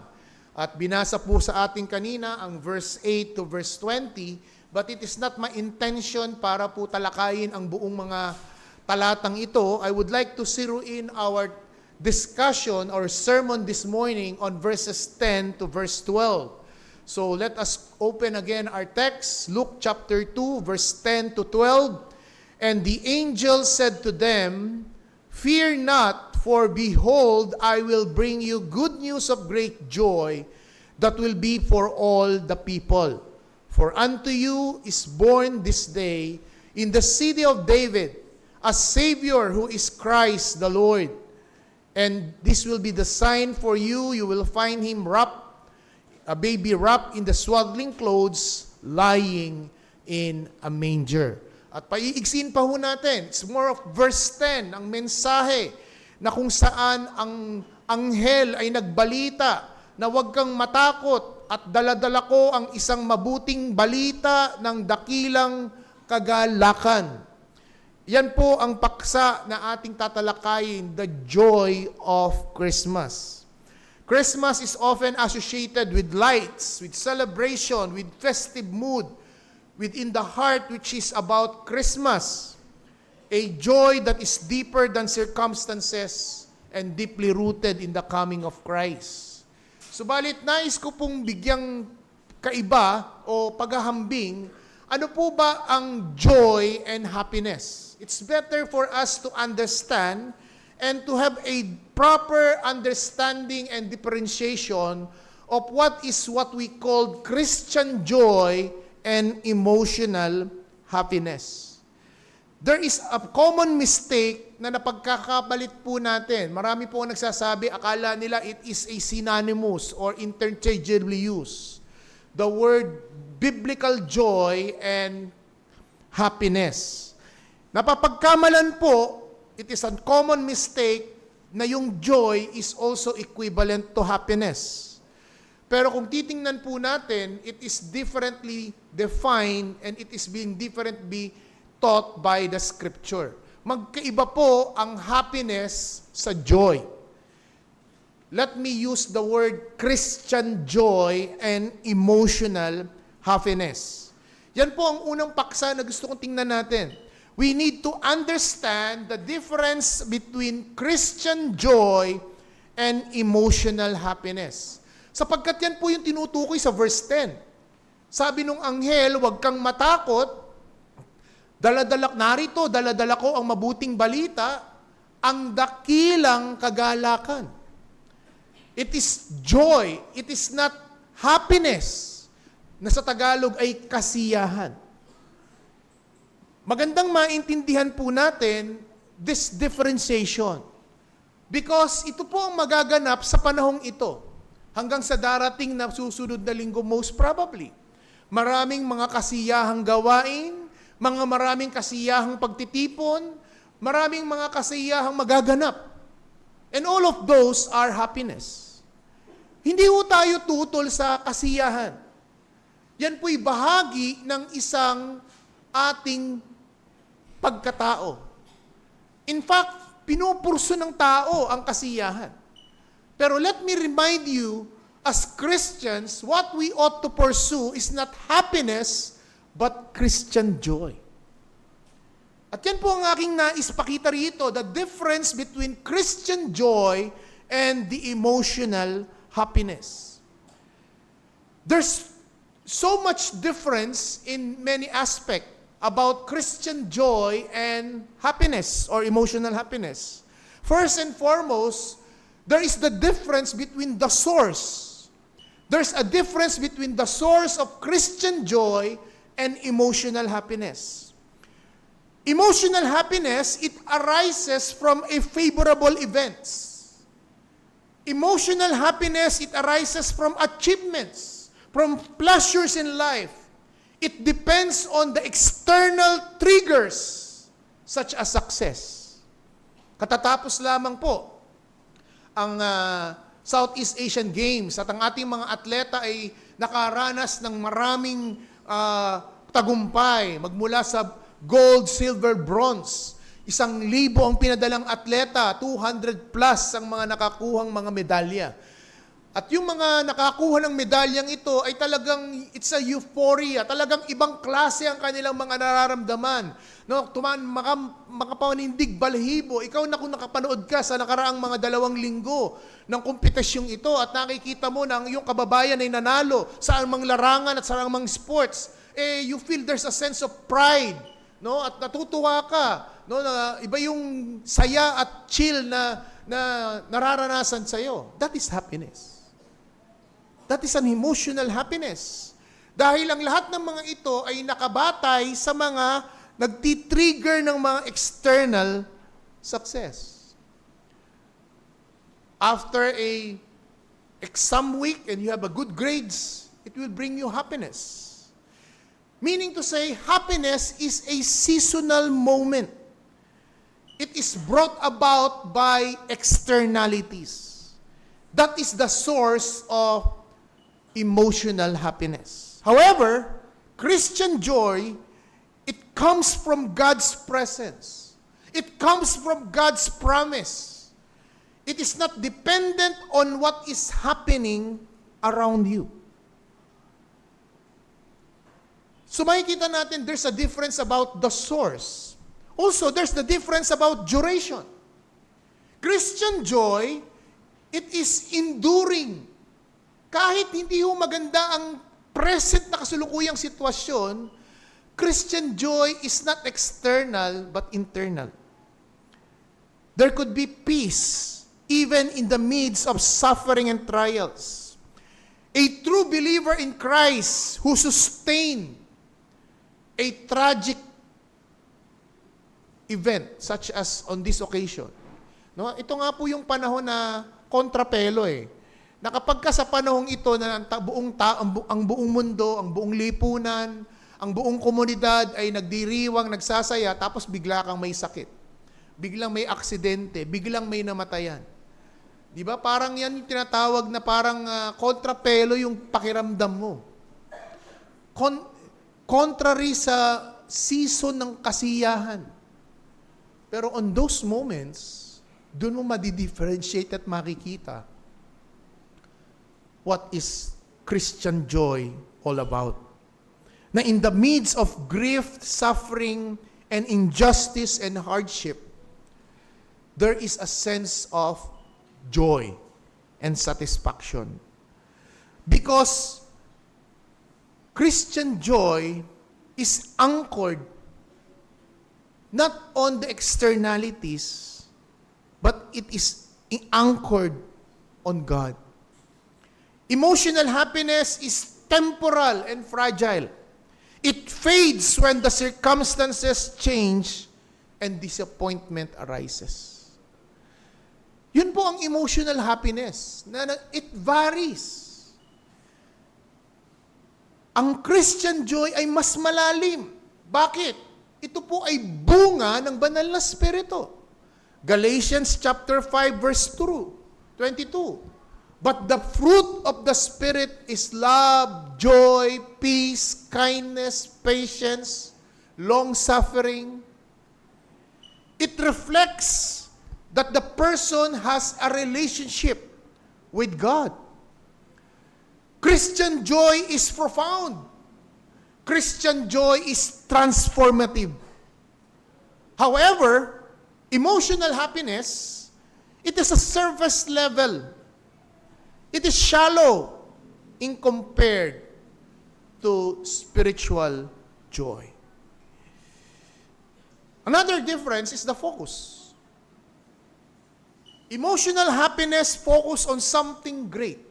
At binasa po sa ating kanina ang verse 8 to verse 20, but it is not my intention para po talakayin ang buong mga talatang ito. I would like to zero in our discussion or sermon this morning on verses 10 to verse 12. So let us open again our text, Luke chapter 2, verse 10 to 12. And the angel said to them, "Fear not, for behold, I will bring you good news of great joy that will be for all the people. For unto you is born this day in the city of David a Savior who is Christ the Lord. And this will be the sign for you. You will find him a baby wrapped in the swaddling clothes, lying in a manger." At paiigsin pa ho natin, it's more of verse 10, ang mensahe na kung saan ang anghel ay nagbalita na huwag kang matakot at daladala ko ang isang mabuting balita ng dakilang kagalakan. Yan po ang paksa na ating tatalakayin, the joy of Christmas. Christmas is often associated with lights, with celebration, with festive mood, within the heart which is about Christmas. A joy that is deeper than circumstances and deeply rooted in the coming of Christ. Subalit nais ko pong bigyang kaiba o paghahambing, ano po ba ang joy and happiness? It's better for us to understand and to have a proper understanding and differentiation of what we call Christian joy and emotional happiness. There is a common mistake na napagkakabalit po natin. Marami po ang nagsasabi, akala nila it is a synonymous or interchangeably used. The word biblical joy and happiness. Napapagkamalan po, it is a common mistake na yung joy is also equivalent to happiness. Pero kung titingnan po natin, it is differently defined and it is being differently taught by the Scripture. Magkaiba po ang happiness sa joy. Let me use the word Christian joy and emotional happiness. Yan po ang unang paksa na gusto kong tingnan natin. We need to understand the difference between Christian joy and emotional happiness. Sapagkat yan po yung tinutukoy sa verse 10. Sabi nung anghel, huwag kang matakot, daladala ko ang mabuting balita, ang dakilang kagalakan. It is joy, it is not happiness, na sa Tagalog ay kasiyahan. Magandang maintindihan po natin this differentiation. Because ito po ang magaganap sa panahong ito, hanggang sa darating na susunod na linggo most probably. Maraming mga kasiyahang gawain, maraming kasiyahang pagtitipon, maraming mga kasiyahang magaganap. And all of those are happiness. Hindi ho tayo tutol sa kasiyahan. Yan po'y bahagi ng isang ating pagkatao. In fact, pinupurso ng tao ang kasiyahan. Pero let me remind you, as Christians, what we ought to pursue is not happiness, but Christian joy. At yan po ang aking nais pakita rito, the difference between Christian joy and the emotional happiness. There's so much difference in many aspects about Christian joy and happiness or emotional happiness. First and foremost, there is the difference between the source. There's a difference between the source of Christian joy and emotional happiness. Emotional happiness, it arises from a favorable events. Emotional happiness, it arises from achievements, from pleasures in life. It depends on the external triggers, such as success. Katatapos lamang po ang Southeast Asian Games at ang ating mga atleta ay nakaranas ng maraming tagumpay, magmula sa gold, silver, bronze. 1,000 ang pinadalang atleta, 200 plus ang mga nakakuhang mga medalya. At yung mga nakakuha ng medalyang ito ay talagang, it's a euphoria, talagang ibang klase ang kanilang mga nararamdaman. No, makapanindig balhibo. Ikaw na kung nakapanood ka sa nakaraang mga 2 linggo ng kompetisyong ito at nakikita mo na ang iyong kababayan ay nanalo sa anumang larangan at sa anumang sports, you feel there's a sense of pride, no? At natutuwa ka, no? Na iba yung saya at chill na nararanasan sa iyo. That is happiness. That is an emotional happiness. Dahil ang lahat ng mga ito ay nakabatay sa mga nagtitrigger ng mga external success. After a exam week and you have a good grades, it will bring you happiness. Meaning to say, happiness is a seasonal moment. It is brought about by externalities. That is the source of emotional happiness. However, Christian joy, it comes from God's presence. It comes from God's promise. It is not dependent on what is happening around you. So makikita natin there's a difference about the source. Also, there's the difference about duration. Christian joy, it is enduring. Kahit hindi ho maganda ang present na kasulukuyang sitwasyon, Christian joy is not external but internal. There could be peace even in the midst of suffering and trials. A true believer in Christ who sustained a tragic event such as on this occasion. No, ito nga po yung panahon na kontrapelo Na kapag ka sa panahong ito na ang buong mundo, ang buong lipunan, ang buong komunidad ay nagdiriwang, nagsasaya, tapos bigla kang may sakit. Biglang may aksidente, biglang may namatayan. Di ba? Parang yan yung tinatawag na parang kontrapelo yung pakiramdam mo. Contrary sa season ng kasiyahan. Pero on those moments, doon mo madi-differentiate at makikita what is Christian joy all about. Na in the midst of grief, suffering, and injustice and hardship, there is a sense of joy and satisfaction. Because Christian joy is anchored not on the externalities, but it is anchored on God. Emotional happiness is temporal and fragile. It fades when the circumstances change and disappointment arises. Yun po ang emotional happiness. It varies. Ang Christian joy ay mas malalim. Bakit? Ito po ay bunga ng banal na spirito. Galatians chapter 5 verse 22. But the fruit of the Spirit is love, joy, peace, kindness, patience, long-suffering. It reflects that the person has a relationship with God. Christian joy is profound. Christian joy is transformative. However, emotional happiness, it is a surface level. It is shallow in compared to spiritual joy. Another difference is the focus. Emotional happiness focus on something great.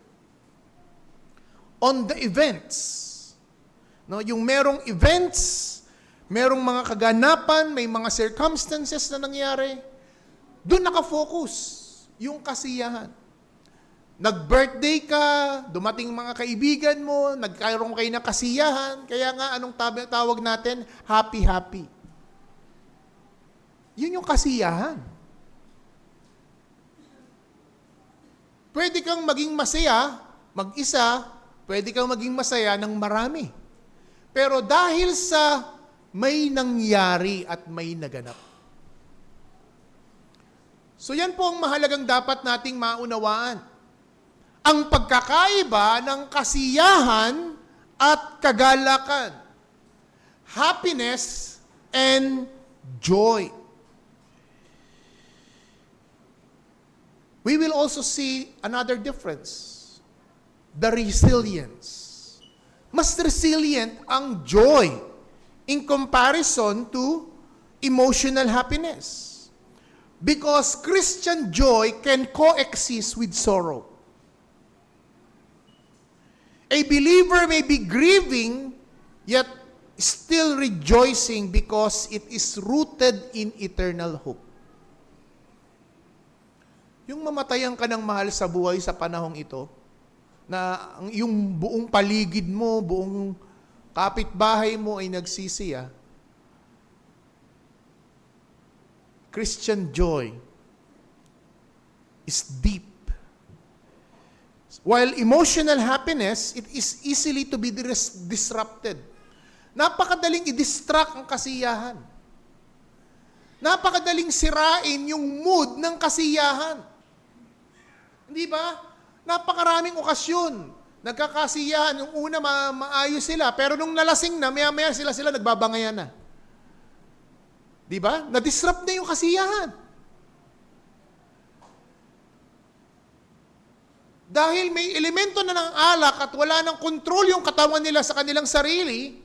On the events. No, yung merong events, merong mga kaganapan, may mga circumstances na nangyari, doon nakafocus yung kasiyahan. Nag-birthday ka, dumating mga kaibigan mo, nagkaroon kayo ng kasiyahan, kaya nga anong tawag natin? Happy. Yun yung kasiyahan. Pwede kang maging masaya, mag-isa, pwede kang maging masaya ng marami. pero dahil sa may nangyari at may naganap. So yan po ang mahalagang dapat nating maunawaan. Ang pagkakaiba ng kasiyahan at kagalakan. Happiness and joy. We will also see another difference. The resilience. Mas resilient ang joy in comparison to emotional happiness. Because Christian joy can coexist with sorrow. A believer may be grieving, yet still rejoicing because it is rooted in eternal hope. Yung mamatayan ka ng mahal sa buhay sa panahong ito, na yung buong paligid mo, buong kapitbahay mo ay nagsisiya, Christian joy is deep. While emotional happiness, it is easily to be disrupted. Napakadaling i-distract ang kasiyahan. Napakadaling sirain yung mood ng kasiyahan. Hindi ba? Napakaraming okasyon. Nagkakasiyahan. Yung una, maayos sila. Pero nung nalasing na, maya-maya sila nagbabangayan na. Di ba? Na-disrupt na yung kasiyahan. Dahil may elemento na ng alak at wala ng kontrol yung katawan nila sa kanilang sarili,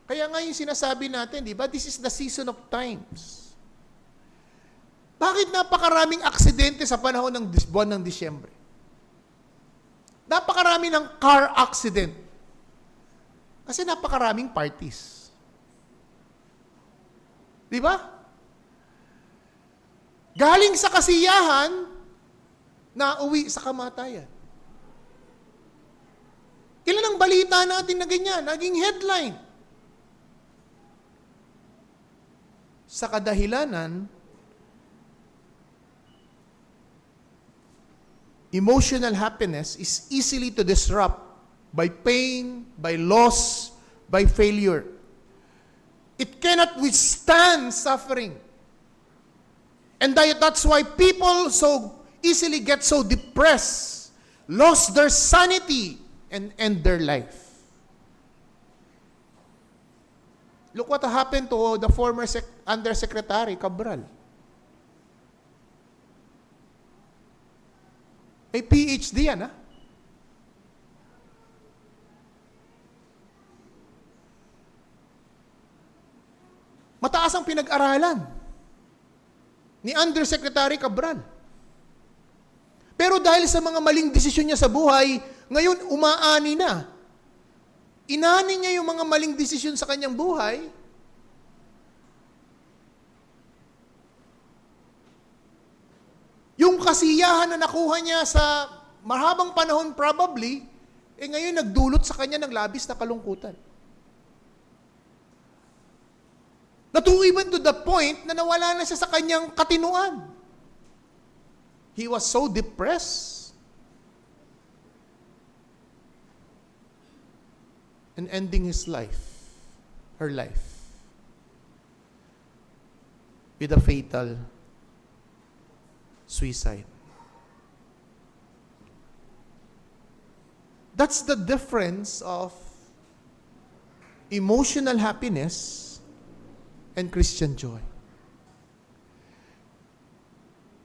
kaya nga yung sinasabi natin, di ba? This is the season of times. Bakit napakaraming aksidente sa panahon ng buwan ng Disyembre? Napakarami ng car accident. Kasi napakaraming parties. Di ba? Galing sa kasiyahan, nauwi sa kamatayan. Ilan ang balita natin na ganyan? Naging headline. Sa kadahilanan, emotional happiness is easily to disrupt by pain, by loss, by failure. It cannot withstand suffering. And that's why people so easily get so depressed, lost their sanity, and end their life. Look what happened to the former Undersecretary Cabral. May PhD yan, ha? Mataas ang pinag-aralan ni Undersecretary Cabral. Pero dahil sa mga maling desisyon niya sa buhay, ngayon umaani na. Inani niya yung mga maling desisyon sa kanyang buhay. Yung kasiyahan na nakuha niya sa mahabang panahon probably, ngayon nagdulot sa kanya ng labis na kalungkutan. Even to the point na nawala na siya sa kanyang katinuan. He was so depressed. And ending his life, her life, with a fatal suicide. That's the difference of emotional happiness and Christian joy.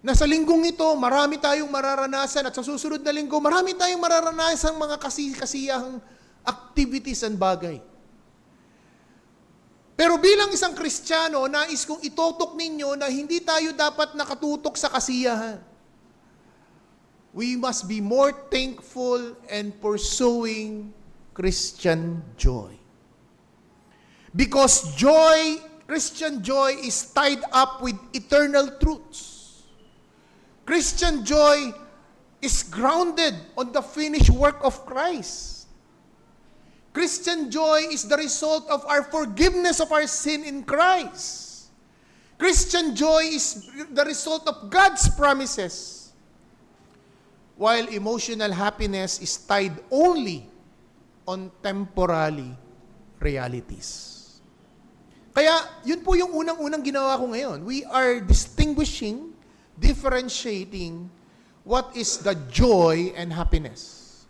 Nasa linggong ito, marami tayong mararanasan at sa susunod na linggo, marami tayong mararanasan mga kasiyahang activities and bagay. Pero bilang isang Kristiyano, nais kong itutok ninyo na hindi tayo dapat nakatutok sa kasiyahan. We must be more thankful and pursuing Christian joy. Because joy, Christian joy is tied up with eternal truths. Christian joy is grounded on the finished work of Christ. Christian joy is the result of our forgiveness of our sin in Christ. Christian joy is the result of God's promises. While emotional happiness is tied only on temporary realities. Kaya, yun po yung unang-unang ginawa ko ngayon. We are distinguishing, differentiating what is the joy and happiness.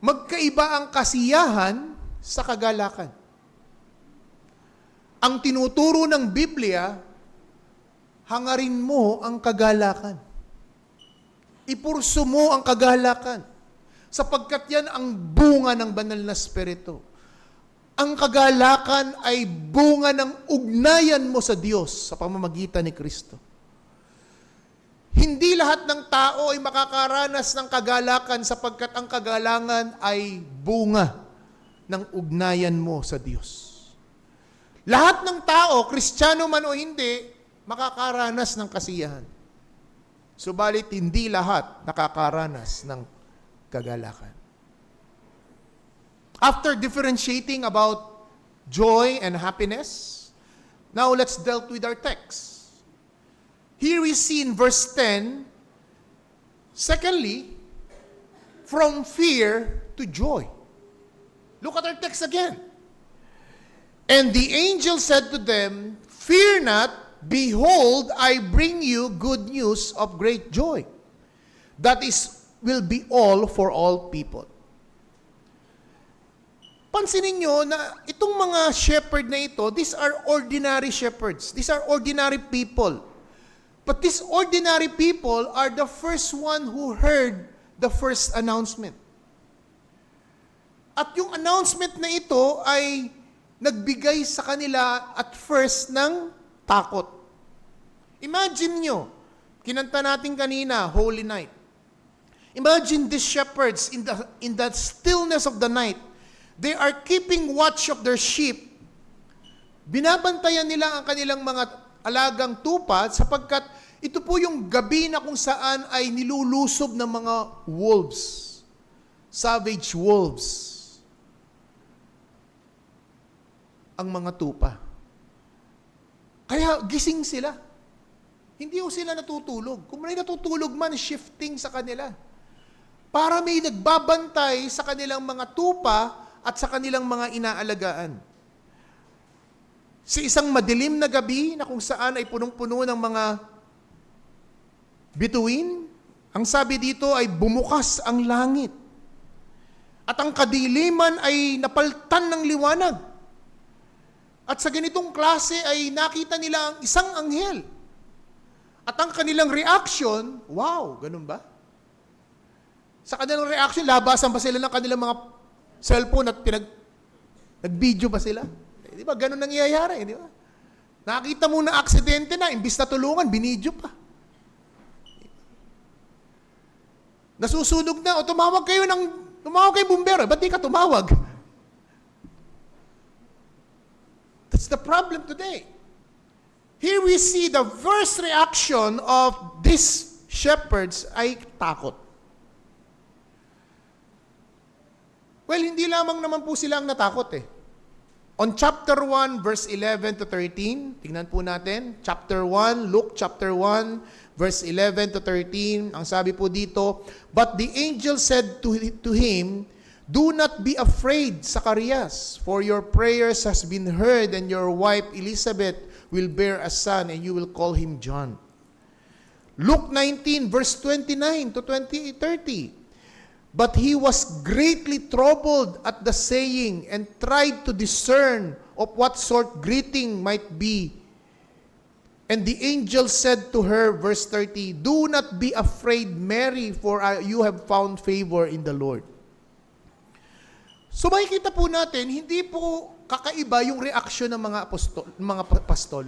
Magkaiba ang kasiyahan sa kagalakan. Ang tinuturo ng Biblia, hangarin mo ang kagalakan. Ipurso mo ang kagalakan. Sapagkat yan ang bunga ng banal na Espiritu. Ang kagalakan ay bunga ng ugnayan mo sa Diyos sa pamamagitan ni Kristo. Hindi lahat ng tao ay makakaranas ng kagalakan sapagkat ang kagalangan ay bunga ng ugnayan mo sa Diyos. Lahat ng tao, Kristiyano man o hindi, makakaranas ng kasiyahan. Subalit hindi lahat nakakaranas ng kagalakan. After differentiating about joy and happiness, now let's deal with our text. Here we see in verse 10, secondly, from fear to joy. Look at our text again. And the angel said to them, "Fear not, behold, I bring you good news of great joy. That will be all for all people." Pansinin nyo na itong mga shepherd na ito, these are ordinary shepherds. These are ordinary people. But these ordinary people are the first one who heard the first announcement. At yung announcement na ito ay nagbigay sa kanila at first ng takot. Imagine nyo, kinanta natin kanina, Holy Night. Imagine these shepherds in the stillness of the night. They are keeping watch of their sheep. Binabantayan nila ang kanilang mga alagang tupa sapagkat ito po yung gabi na kung saan ay nilulusob ng mga wolves. Savage wolves. Ang mga tupa. Kaya gising sila. Hindi ho sila natutulog. Kung may natutulog man, shifting sa kanila. Para may nagbabantay sa kanilang mga tupa at sa kanilang mga inaalagaan. Sa isang madilim na gabi na kung saan ay punong-puno ng mga bituin, ang sabi dito ay bumukas ang langit. At ang kadiliman ay napaltan ng liwanag. At sa ganitong klase ay nakita nila ang isang anghel. At ang kanilang reaction, wow, ganun ba? Sa kanilang reaction, labasan ba sila ng kanilang mga cellphone at nag-video ba sila? Di ba? Ganun nangyayari, di ba? Nakita mo na aksidente na, imbis na tulungan, binidyo pa. Nasusunog na, o tumawag kayo bumbero. Ba't di ka tumawag? That's the problem today. Here we see the first reaction of these shepherds ay takot. Well, hindi lamang naman po sila ang natakot eh. On chapter 1, verse 11 to 13, tingnan po natin. Chapter 1, Luke chapter 1, verse 11 to 13, ang sabi po dito, "But the angel said to him, Do not be afraid, Zacharias, for your prayers has been heard, and your wife Elizabeth will bear a son, and you will call him John." Luke 19, verse 29 to 30, "But he was greatly troubled at the saying, and tried to discern of what sort greeting might be. And the angel said to her," verse 30, "Do not be afraid, Mary, for you have found favor in the Lord." So makikita po natin, hindi po kakaiba yung reaksyon ng mga pastol.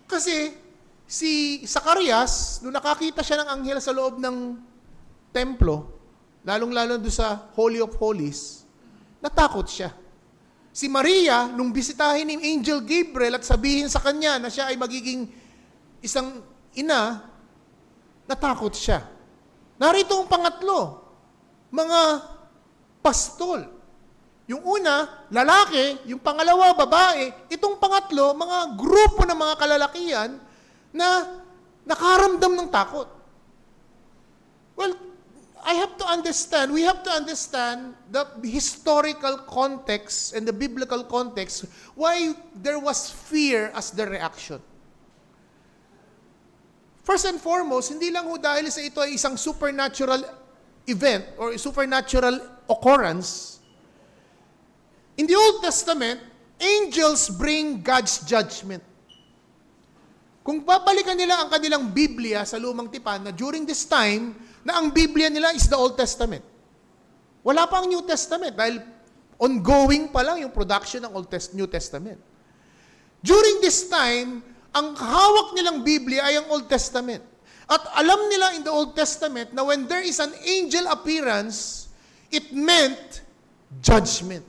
Kasi si Zacarias, nung nakakita siya ng anghel sa loob ng templo, lalong-lalo doon sa Holy of Holies, natakot siya. Si Maria, nung bisitahin ni Angel Gabriel at sabihin sa kanya na siya ay magiging isang ina, natakot siya. Narito ang pangatlo, mga pastol. Yung una, lalaki, yung pangalawa, babae, itong pangatlo, mga grupo ng mga kalalakihan na nakaramdam ng takot. Well, we have to understand the historical context and the biblical context why there was fear as the reaction. First and foremost, hindi lang ho dahil sa ito ay isang supernatural event or supernatural occurrence. In the Old Testament, angels bring God's judgment. Kung babalikan nila ang kanilang Biblia sa Lumang Tipan, na during this time, na ang Biblia nila is the Old Testament. Wala pa ang New Testament dahil ongoing pa lang yung production ng New Testament. During this time, ang hawak nilang Biblia ay ang Old Testament. At alam nila in the Old Testament na when there is an angel appearance, it meant judgment.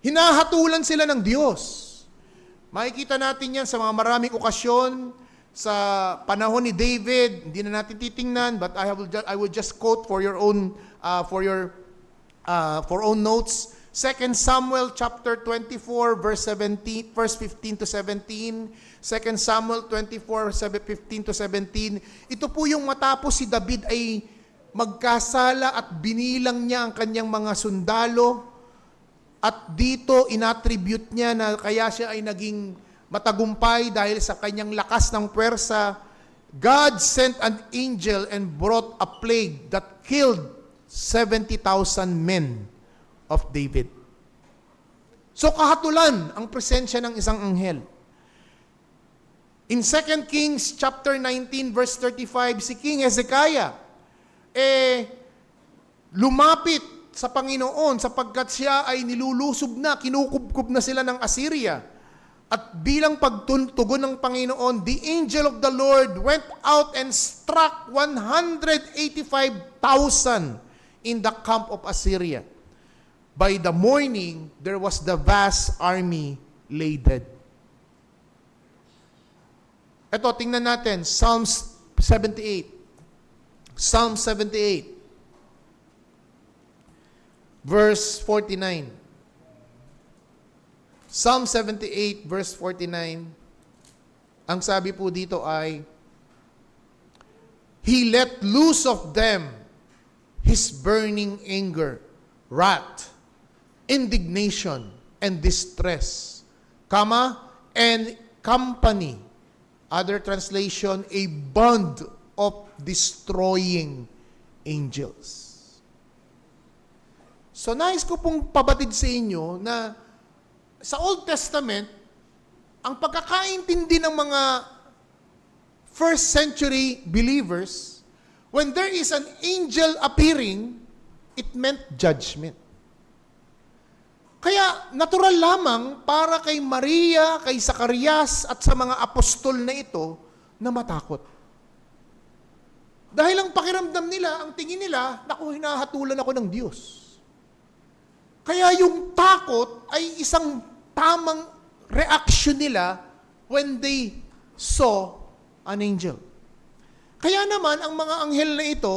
Hinahatulan sila ng Diyos. Makikita natin yan sa mga maraming okasyon, sa panahon ni David, hindi na natin titingnan, but I will just quote for your own for own notes. 2 Samuel chapter 24 verse 15 to 17. 2 Samuel 24 15 to 17. Ito po yung matapos si David ay magkasala at binilang niya ang kanyang mga sundalo. At dito, inattribute niya na kaya siya ay naging matagumpay dahil sa kanyang lakas ng puwersa. God sent an angel and brought a plague that killed 70,000 men of David. So kahatulan ang presensya ng isang anghel. In 2 Kings chapter 19 verse 35, si King Hezekiah, lumapit sa Panginoon sapagkat siya ay nilulusob na, kinukubkob na sila ng Assyria. At bilang pagtugon ng Panginoon, the angel of the Lord went out and struck 185,000 in the camp of Assyria. By the morning, there was the vast army lay dead. Ito, tingnan natin, Psalms 78. Psalm 78. Verse 49. Psalm 78, verse 49. Ang sabi po dito ay, He let loose of them His burning anger, wrath, indignation, and distress, and company. Other translation, a band of destroying angels. So nais ko pong pabatid sa inyo na sa Old Testament, ang pagkakaintindi ng mga first century believers, when there is an angel appearing, it meant judgment. Kaya natural lamang para kay Maria, kay Zacarias at sa mga apostol na ito na matakot. Dahil ang pakiramdam nila, ang tingin nila, naku, hinahatulan ako ng Diyos. Kaya yung takot ay isang tamang reaction nila when they saw an angel. Kaya naman, ang mga anghel na ito,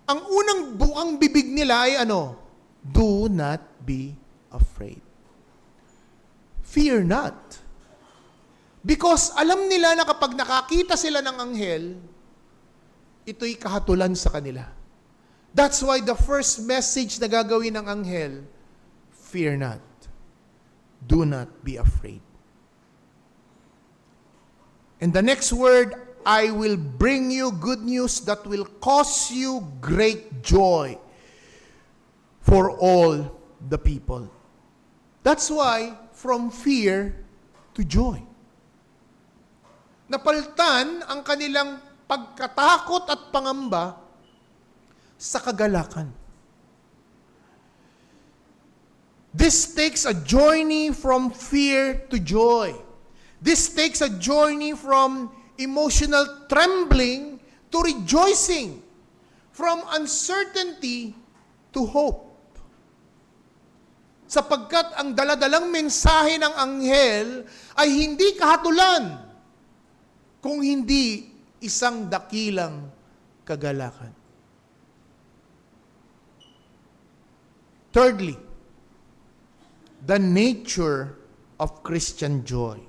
ang unang buang bibig nila ay ano? Do not be afraid. Fear not. Because alam nila na kapag nakakita sila ng anghel, ito'y kahatulan sa kanila. That's why the first message na gagawin ng anghel, fear not. Do not be afraid. And the next word, I will bring you good news that will cause you great joy for all the people. That's why, from fear to joy. Napalitan ang kanilang pagkatakot at pangamba sa kagalakan. This takes a journey from fear to joy. This takes a journey from emotional trembling to rejoicing, from uncertainty to hope. Sapagkat ang daladalang mensahe ng anghel ay hindi kahatulan, kung hindi isang dakilang kagalakan. Thirdly, the nature of Christian joy.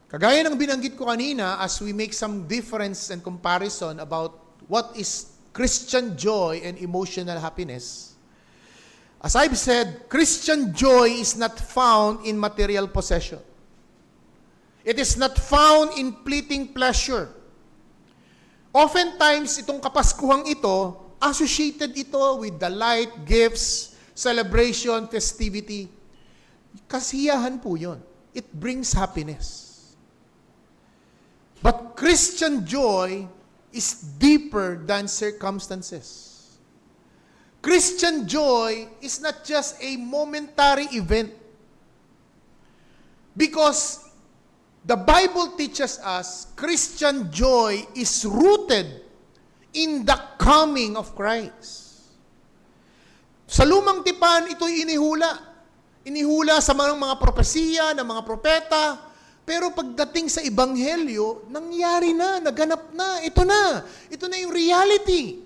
Kagaya ng binanggit ko kanina, as we make some difference and comparison about what is Christian joy and emotional happiness, as I've said, Christian joy is not found in material possession. It is not found in fleeting pleasure. Oftentimes, itong Kapaskuhang ito, associated ito with the light, gifts, celebration, festivity. Kasiyahan po yun. It brings happiness. But Christian joy is deeper than circumstances. Christian joy is not just a momentary event. Because the Bible teaches us Christian joy is rooted in the coming of Christ. Sa lumang tipan, ito'y inihula. Inihula sa mga propesiya ng mga propeta. Pero pagdating sa Ebanghelyo, nangyari na, naganap na, ito na. Ito na yung reality.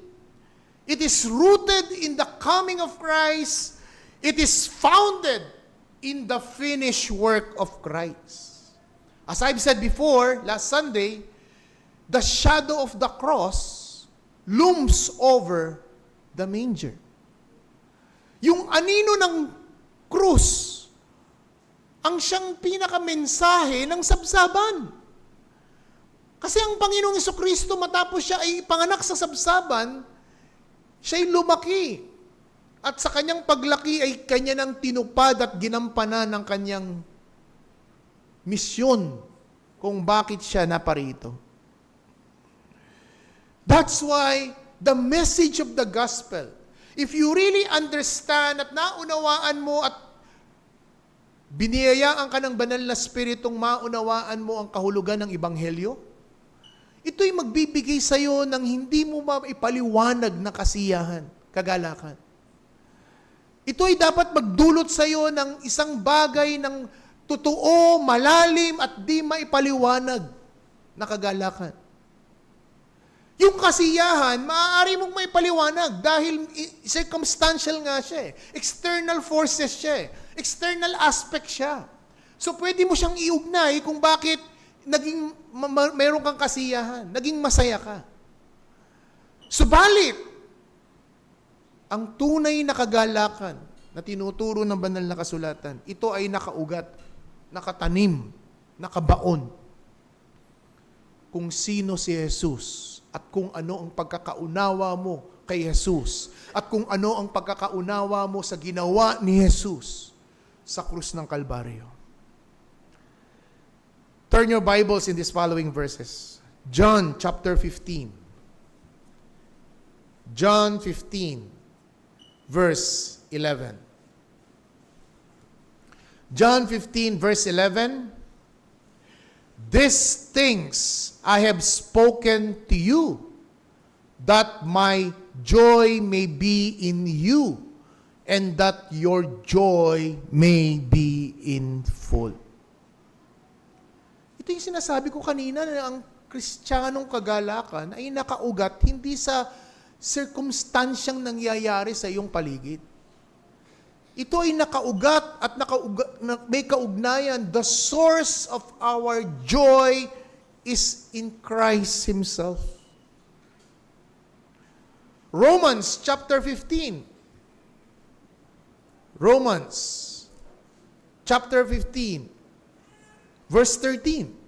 It is rooted in the coming of Christ. It is founded in the finished work of Christ. As I've said before, last Sunday, the shadow of the cross looms over the manger. Yung anino ng krus, ang siyang pinakamensahe ng sabsaban. Kasi ang Panginoong Jesucristo, matapos siya ay ipanganak sa sabsaban, siya'y lumaki. At sa kanyang paglaki ay kanya nang tinupad at ginampanan ng kanyang misyon kung bakit siya naparito. That's why the message of the gospel, if you really understand at naunawaan mo at biniyayaan ka ng banal na Spiritong maunawaan mo ang kahulugan ng Ebanghelyo, ito'y magbibigay sa iyo ng hindi mo maipaliwanag na kasiyahan, kagalakan. Ito'y dapat magdulot sa iyo ng isang bagay ng totoo, malalim at di maipaliwanag na kagalakan. Yung kasiyahan, maaari mong maipaliwanag dahil circumstantial nga siya eh. External forces siya eh. External aspect siya. So pwede mo siyang iugnay kung bakit naging mayroon kang kasiyahan, naging masaya ka. Subalit, ang tunay na kagalakan na tinuturo ng banal na kasulatan, ito ay nakaugat, nakatanim, nakabaon kung sino si Jesus at kung ano ang pagkakaunawa mo kay Jesus at kung ano ang pagkakaunawa mo sa ginawa ni Jesus sa krus ng Kalbaryo. Turn your Bibles in these following verses. John chapter 15. John 15, verse 11. John 15, verse 11. These things I have spoken to you, that my joy may be in you, and that your joy may be in full. Ito yung sinasabi ko kanina na ang Kristiyanong kagalakan ay nakaugat hindi sa circumstansyang nangyayari sa iyong paligid. Ito ay nakaugat at may kaugnayan. The source of our joy is in Christ Himself. Romans chapter 15. Romans chapter 15, verse 13.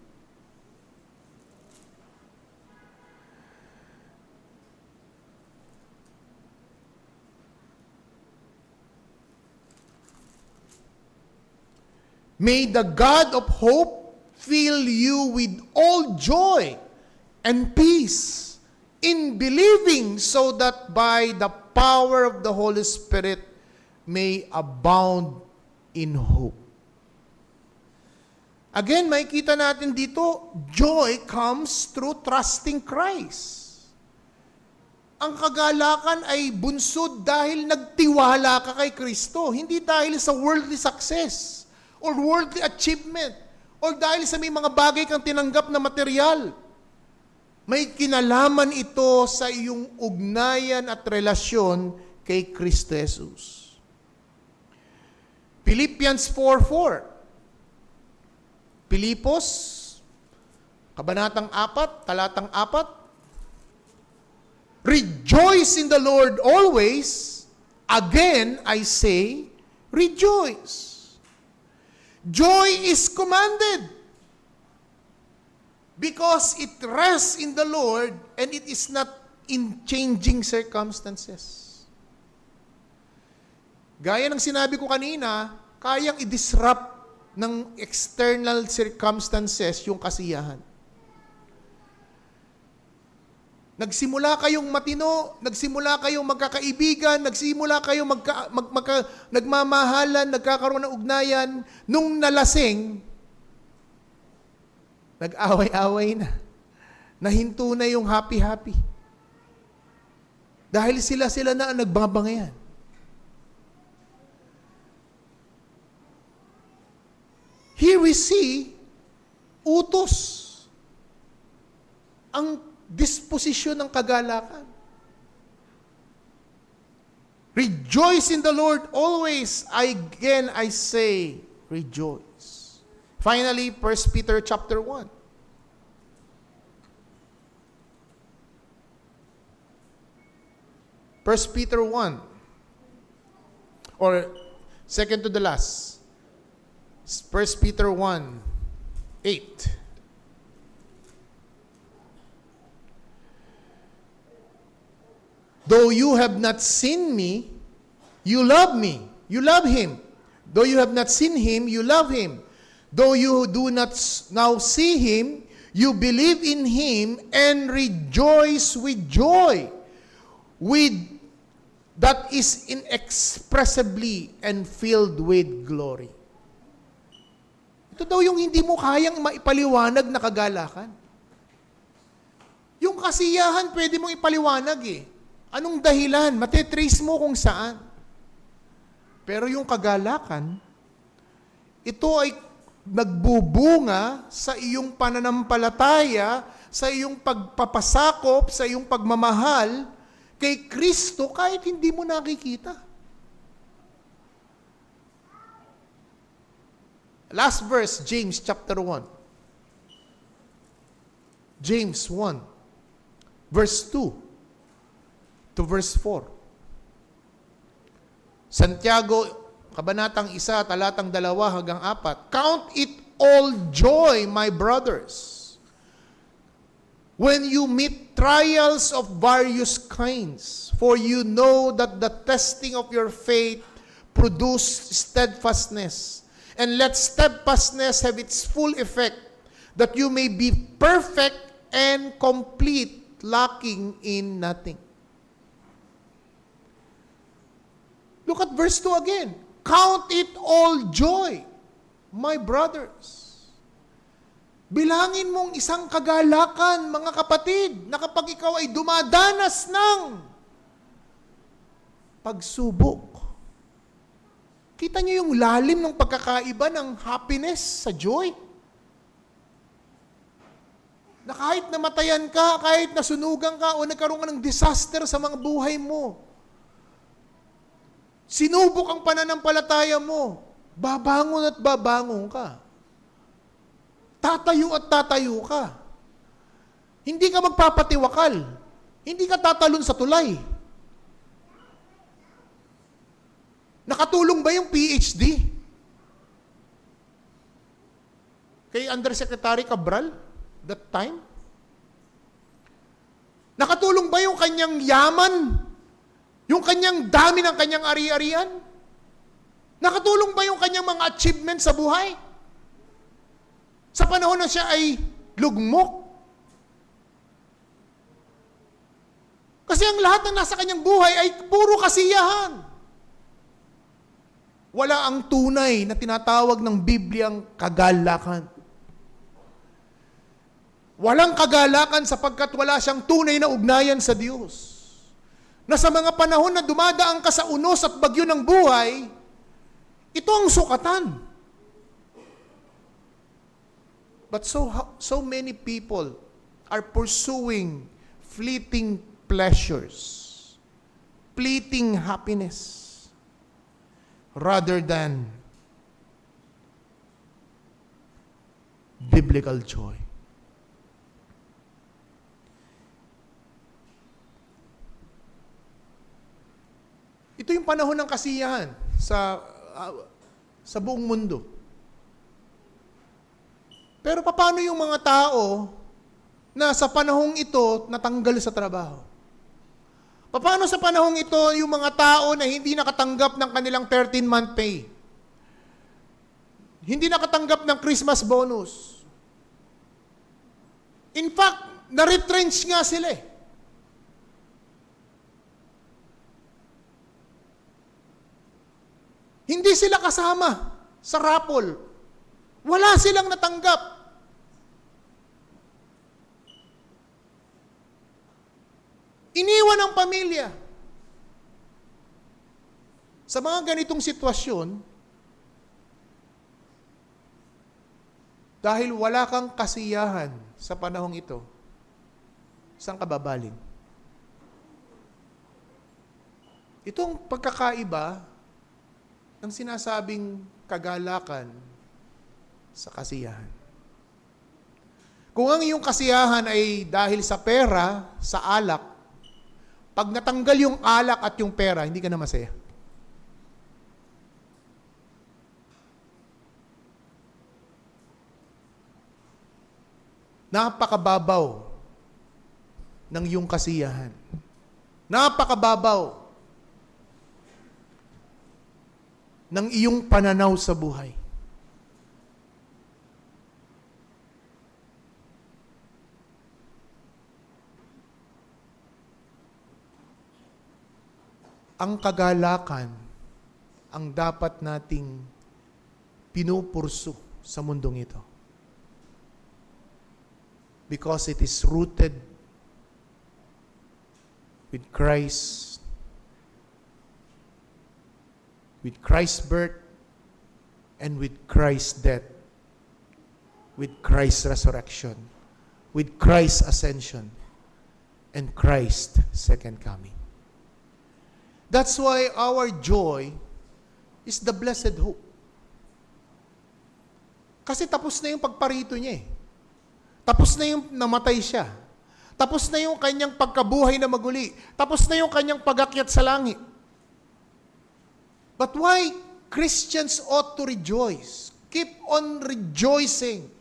May the God of hope fill you with all joy and peace in believing, so that by the power of the Holy Spirit may abound in hope. Again, makikita natin dito, joy comes through trusting Christ. Ang kagalakan ay bunsod dahil nagtiwala ka kay Kristo, hindi dahil sa worldly success or worldly achievement, or dahil sa may mga bagay kang tinanggap na material. May kinalaman ito sa iyong ugnayan at relasyon kay Kristo Jesus. Philippians 4:4. Pilipos, kabanatang 4, talatang 4. Rejoice in the Lord always. Again, I say, rejoice. Joy is commanded because it rests in the Lord and it is not in changing circumstances. Gaya ng sinabi ko kanina, kayang i-disrupt ng external circumstances yung kasiyahan. Nagsimula kayong matino, nagsimula kayong magkakaibigan, nagsimula kayong nagmamahalan, nagkakaroon ng ugnayan, nung nalasing, nag-away-away na. Nahinto na yung happy-happy. Dahil sila na ang nagbabangayan. Here we see utos ang disposisyon ng kagalakan. Rejoice in the Lord always. Again, I say, rejoice. Finally, 1 Peter chapter 1. 1 Peter 1. Or second to the last. 1 Peter 1, 8. Though you have not seen me, you love me. You love him. Though you have not seen him, you love him. Though you do not now see him, you believe in him and rejoice with joy, with that is inexpressibly and filled with glory. Ito daw yung hindi mo kayang maipaliwanag na kagalakan. Yung kasiyahan, pwede mong ipaliwanag eh. Anong dahilan? Matetrace mo kung saan. Pero yung kagalakan, ito ay nagbubunga sa iyong pananampalataya, sa iyong pagpapasakop, sa iyong pagmamahal kay Kristo kahit hindi mo nakikita. Last verse, James chapter 1. James 1, verse 2 to verse 4. Santiago, kabanatang 1, talatang 2 hanggang 4. Count it all joy, my brothers, when you meet trials of various kinds, for you know that the testing of your faith produces steadfastness. And let steadfastness have its full effect, that you may be perfect and complete, lacking in nothing. Look at verse 2 again. Count it all joy, my brothers. Bilangin mong isang kagalakan, mga kapatid, na kapag ikaw ay dumadanas ng pagsubok. Kita niyo yung lalim ng pagkakaiba ng happiness sa joy? Na kahit namatayan ka, kahit nasunugan ka, o nagkaroon ka ng disaster sa mga buhay mo, sinubok ang pananampalataya mo, babangon at babangon ka. Tatayo at tatayo ka. Hindi ka magpapatiwakal. Hindi ka tatalon sa tulay. Nakatulong ba yung PhD? Kay Undersecretary Cabral that time? Nakatulong ba yung kanyang yaman? Yung kanyang dami ng kanyang ari-arian? Nakatulong ba yung kanyang mga achievements sa buhay? Sa panahon na siya ay lugmok? Kasi ang lahat na nasa kanyang buhay ay puro kasiyahan. Wala ang tunay na tinatawag ng Bibliang kagalakan. Walang kagalakan sapagkat wala siyang tunay na ugnayan sa Diyos. Na sa mga panahon na dumadaan ka sa unos at bagyo ng buhay, ito ang sukatan. But so many people are pursuing fleeting pleasures, fleeting happiness, rather than biblical joy. Ito yung panahon ng kasiyahan sa buong mundo. Pero paano yung mga tao na sa panahong ito natanggal sa trabaho? Paano sa panahong ito yung mga tao na hindi nakatanggap ng kanilang 13-month pay? Hindi nakatanggap ng Christmas bonus? In fact, na-retrench nga sila eh. Hindi sila kasama sa raffle. Wala silang natanggap. Iniwan ang pamilya. Sa mga ganitong sitwasyon, dahil wala kang kasiyahan sa panahong ito, saan ka babaling? Itong pagkakaiba ng sinasabing kagalakan sa kasiyahan. Kung ang iyong kasiyahan ay dahil sa pera, sa alak, pag natanggal yung alak at yung pera, hindi ka na masaya. Napakababaw ng iyong kasiyahan. Napakababaw ng iyong pananaw sa buhay. Ang kagalakan ang dapat nating pinupurso sa mundong ito. Because it is rooted with Christ, with Christ's birth, and with Christ's death, with Christ's resurrection, with Christ's ascension, and Christ's second coming. That's why our joy is the blessed hope. Kasi tapos na yung pagparito niya eh. Tapos na yung namatay siya. Tapos na yung kanyang pagkabuhay na maguli. Tapos na yung kanyang pag-akyat sa langit. But why Christians ought to rejoice? Keep on rejoicing.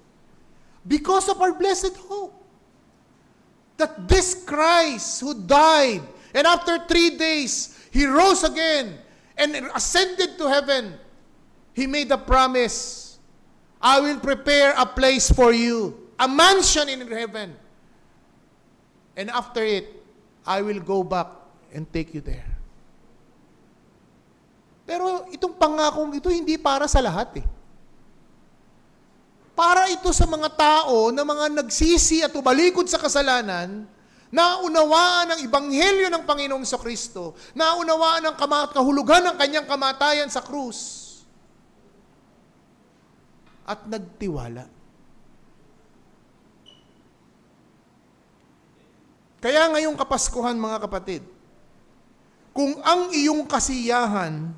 Because of our blessed hope. That this Christ who died, and after 3 days, He rose again and ascended to heaven. He made a promise. I will prepare a place for you, a mansion in heaven. And after it, I will go back and take you there. Pero itong pangakong ito, hindi para sa lahat eh. Para ito sa mga tao na mga nagsisi at umalikod sa kasalanan, naunawaan ang Ebanghelyo ng Panginoong Kristo, naunawaan ang kahulugan ng kanyang kamatayan sa krus, at nagtiwala. Kaya ngayong Kapaskuhan, mga kapatid, kung ang iyong kasiyahan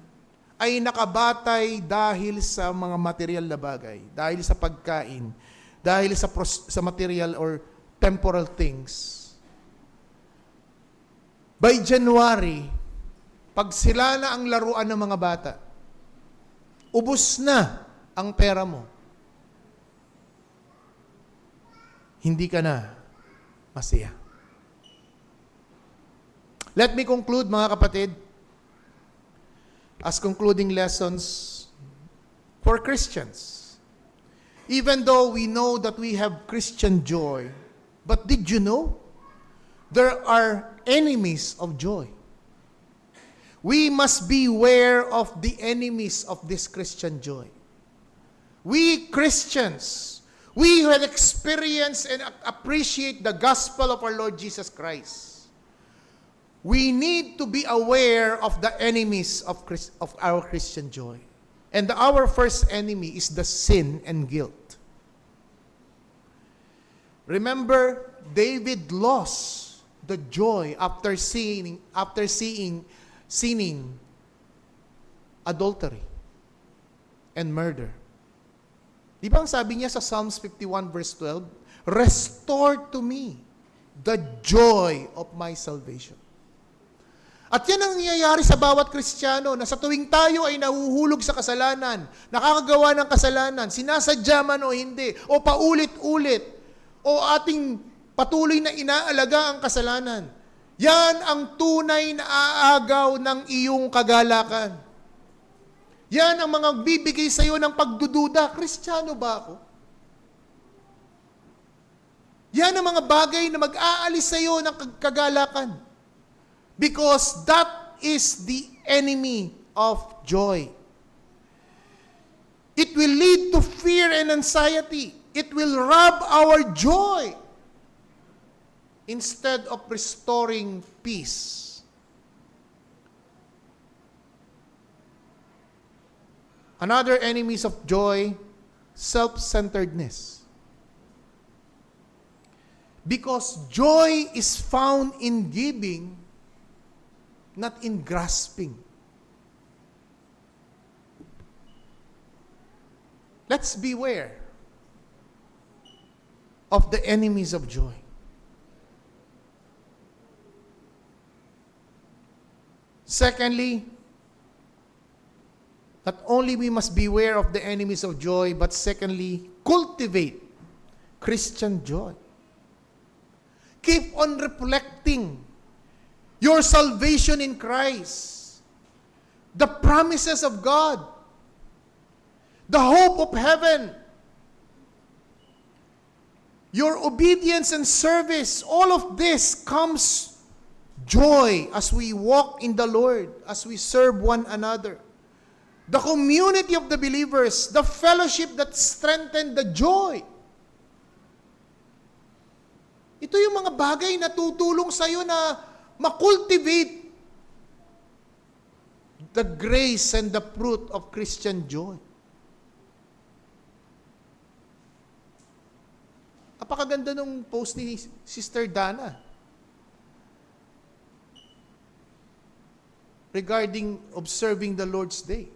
ay nakabatay dahil sa mga material na bagay, dahil sa pagkain, dahil sa material or temporal things, by January, pag sila na ang laruan ng mga bata, ubos na ang pera mo, hindi ka na masaya. Let me conclude, mga kapatid, as concluding lessons for Christians. Even though we know that we have Christian joy, but did you know there are enemies of joy? We must beware of the enemies of this Christian joy. We Christians, we who have experienced and appreciate the gospel of our Lord Jesus Christ, we need to be aware of the enemies of our Christian joy. And our first enemy is the sin and guilt. Remember, David lost the joy after seeing sinning adultery and murder. Di ba ang sabi niya sa Psalms 51 verse 12? Restore to me the joy of my salvation. At yan ang nangyayari sa bawat Kristiyano na sa tuwing tayo ay nahuhulog sa kasalanan, nakakagawa ng kasalanan, sinasadya man o hindi, o paulit-ulit, o ating patuloy na inaalaga ang kasalanan. Yan ang tunay na aagaw ng iyong kagalakan. Yan ang mga bibigay sa iyo ng pagdududa. Kristiyano ba ako? Yan ang mga bagay na mag-aalis sa iyo ng kagalakan. Because that is the enemy of joy. It will lead to fear and anxiety. It will rob our joy instead of restoring peace. Another enemies of joy, self-centeredness. Because joy is found in giving, not in grasping. Let's beware of the enemies of joy. Secondly, not only we must beware of the enemies of joy, but secondly, cultivate Christian joy. Keep on reflecting your salvation in Christ, the promises of God, the hope of heaven, your obedience and service. All of this comes joy as we walk in the Lord, as we serve one another. The community of the believers, the fellowship that strengthened the joy. Ito yung mga bagay na tutulong sa iyo na makultivate the grace and the fruit of Christian joy. Napakaganda nung post ni Sister Dana regarding observing the Lord's Day.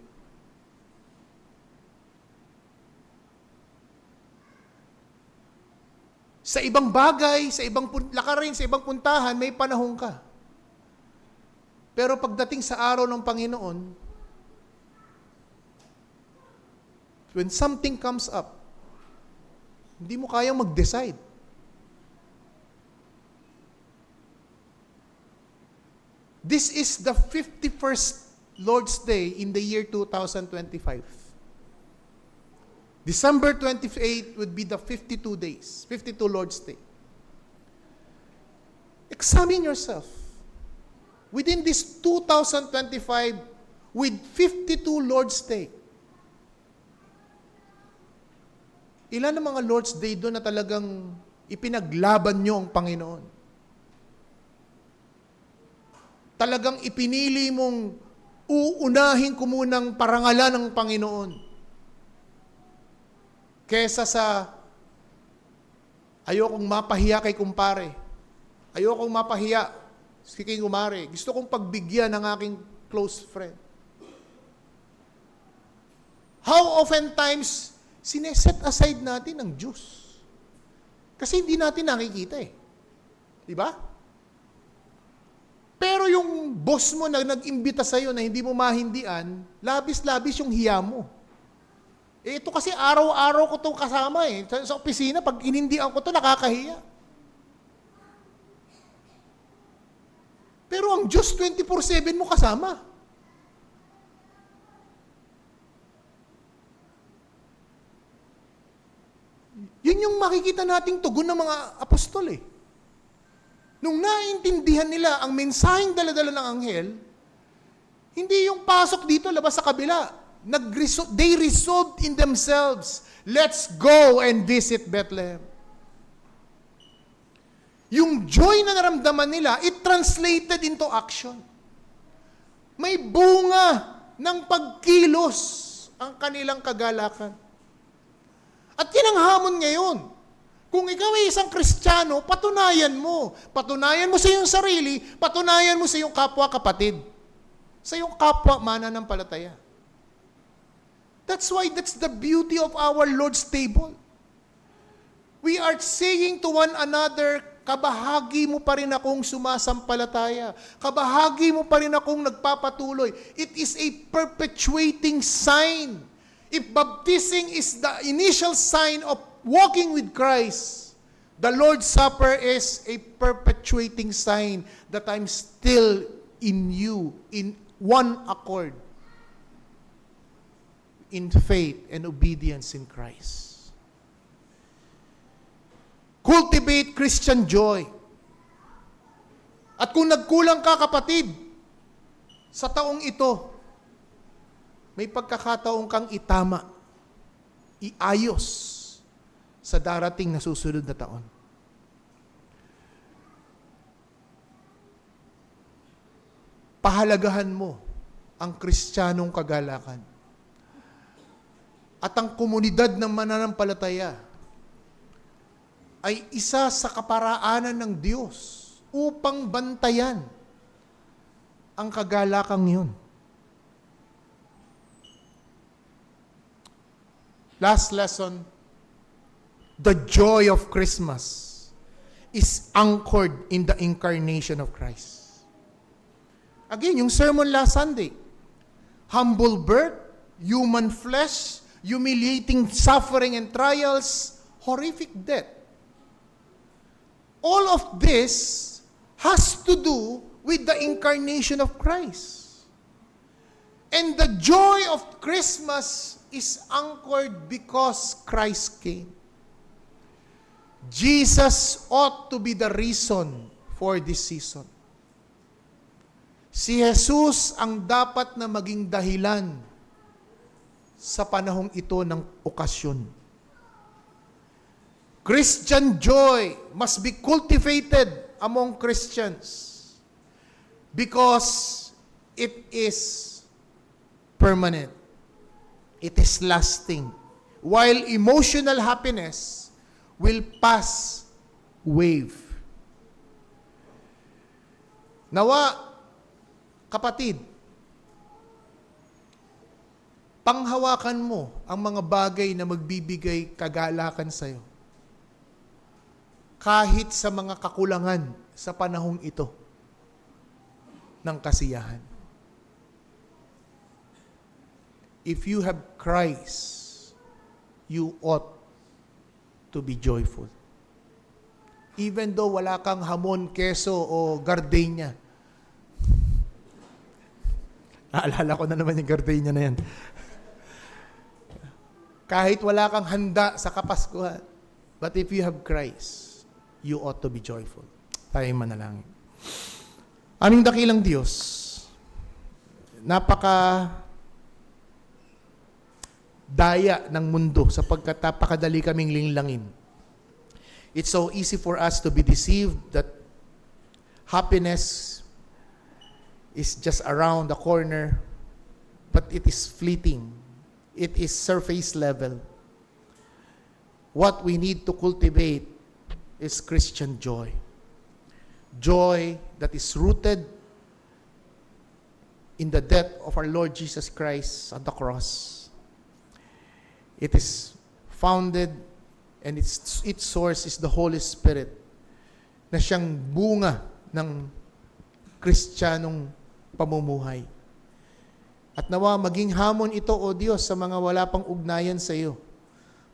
Sa ibang bagay, sa ibang lakarin, sa ibang puntahan, may panahon ka. Pero pagdating sa araw ng Panginoon, when something comes up, hindi mo kayang mag-decide. This is the 51st Lord's Day in the year 2025. December 28 would be the 52 days, 52 Lord's Day. Examine yourself. Within this 2025, with 52 Lord's Day, ilan ang mga Lord's Day doon na talagang ipinaglaban nyo ang Panginoon? Talagang ipinili mong uunahin ko munang parangalan ng Panginoon kesa sa ayokong mapahiya kay kumpare, ayokong mapahiya kay kumare, gusto kong pagbigyan ng aking close friend. How oftentimes sineset aside natin ang Diyos? Kasi hindi natin nakikita eh. Di ba? Pero yung boss mo na nag-imbita sa'yo na hindi mo mahindian, labis-labis yung hiya mo. Eh, ito kasi araw-araw ko itong kasama eh. Sa opisina, pag inindian ko ito, nakakahiya. Pero ang Diyos 24/7 mo kasama. Yun yung makikita nating tugon ng mga apostol eh. Nung naintindihan nila ang mensaheng dala-dala ng anghel, hindi yung pasok dito, labas sa kabila. They resolved in themselves, let's go and visit Bethlehem. Yung joy na naramdaman nila, it translated into action. May bunga ng pagkilos ang kanilang kagalakan. At yan ang hamon ngayon. Kung ikaw ay isang Kristiyano, patunayan mo. Patunayan mo sa iyong sarili, patunayan mo sa iyong kapwa-kapatid. Sa iyong kapwa mananampalataya. That's why that's the beauty of our Lord's table. We are saying to one another, kabahagi mo pa rin akong sumasampalataya. Kabahagi mo pa rin akong nagpapatuloy. It is a perpetuating sign. If baptizing is the initial sign of walking with Christ, the Lord's Supper is a perpetuating sign that I'm still in you, in one accord, in faith and obedience in Christ. Cultivate Christian joy. At kung nagkulang ka, kapatid, sa taong ito, may pagkakataon kang itama, iayos sa darating na susunod na taon. Pahalagahan mo ang Kristiyanong kagalakan. At ang komunidad ng mananampalataya ay isa sa kaparaanan ng Diyos upang bantayan ang kagalakang yun. Last lesson, the joy of Christmas is anchored in the incarnation of Christ. Again, yung sermon last Sunday, humble birth, human flesh, humiliating suffering and trials, horrific death. All of this has to do with the incarnation of Christ. And the joy of Christmas is anchored because Christ came. Jesus ought to be the reason for this season. Si Jesus ang dapat na maging dahilan sa panahong ito ng okasyon. Christian joy must be cultivated among Christians because it is permanent. It is lasting. While emotional happiness will pass wave. Nawa, kapatid, panghawakan mo ang mga bagay na magbibigay kagalakan sa iyo. Kahit sa mga kakulangan sa panahong ito ng kasiyahan. If you have Christ, you ought to be joyful. Even though wala kang hamon, keso o gardenia. Naalala ko na naman yung gardenia na yan. Kahit wala kang handa sa Kapaskuhan, but if you have Christ, you ought to be joyful. Tayo manalangin. Aming dakilang Diyos, napaka daya ng mundo sapagkat napakadali kaming linglangin. It's so easy for us to be deceived that happiness is just around the corner, but it is fleeting. It is surface level. What we need to cultivate is Christian joy. Joy that is rooted in the death of our Lord Jesus Christ on the cross. It is founded and its source is the Holy Spirit na siyang bunga ng Kristiyanong pamumuhay. At nawa maging hamon ito, O Diyos, sa mga wala pang ugnayan sa iyo.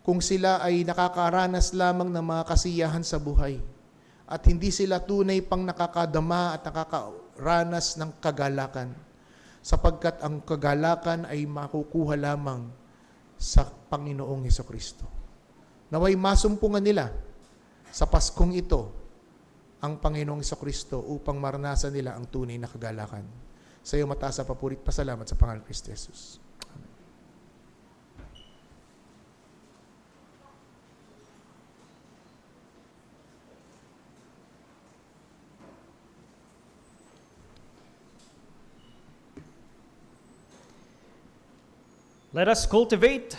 Kung sila ay nakakaranas lamang ng mga kasiyahan sa buhay at hindi sila tunay pang nakakadama at nakakaranas ng kagalakan, sapagkat ang kagalakan ay makukuha lamang sa Panginoong Hesukristo. Naway masumpungan nila sa Paskong ito ang Panginoong Hesukristo upang maranasan nila ang tunay na kagalakan. Sa iyo mataas na papurit pasalamat sa pangalan ni Kristo Jesus. Let us cultivate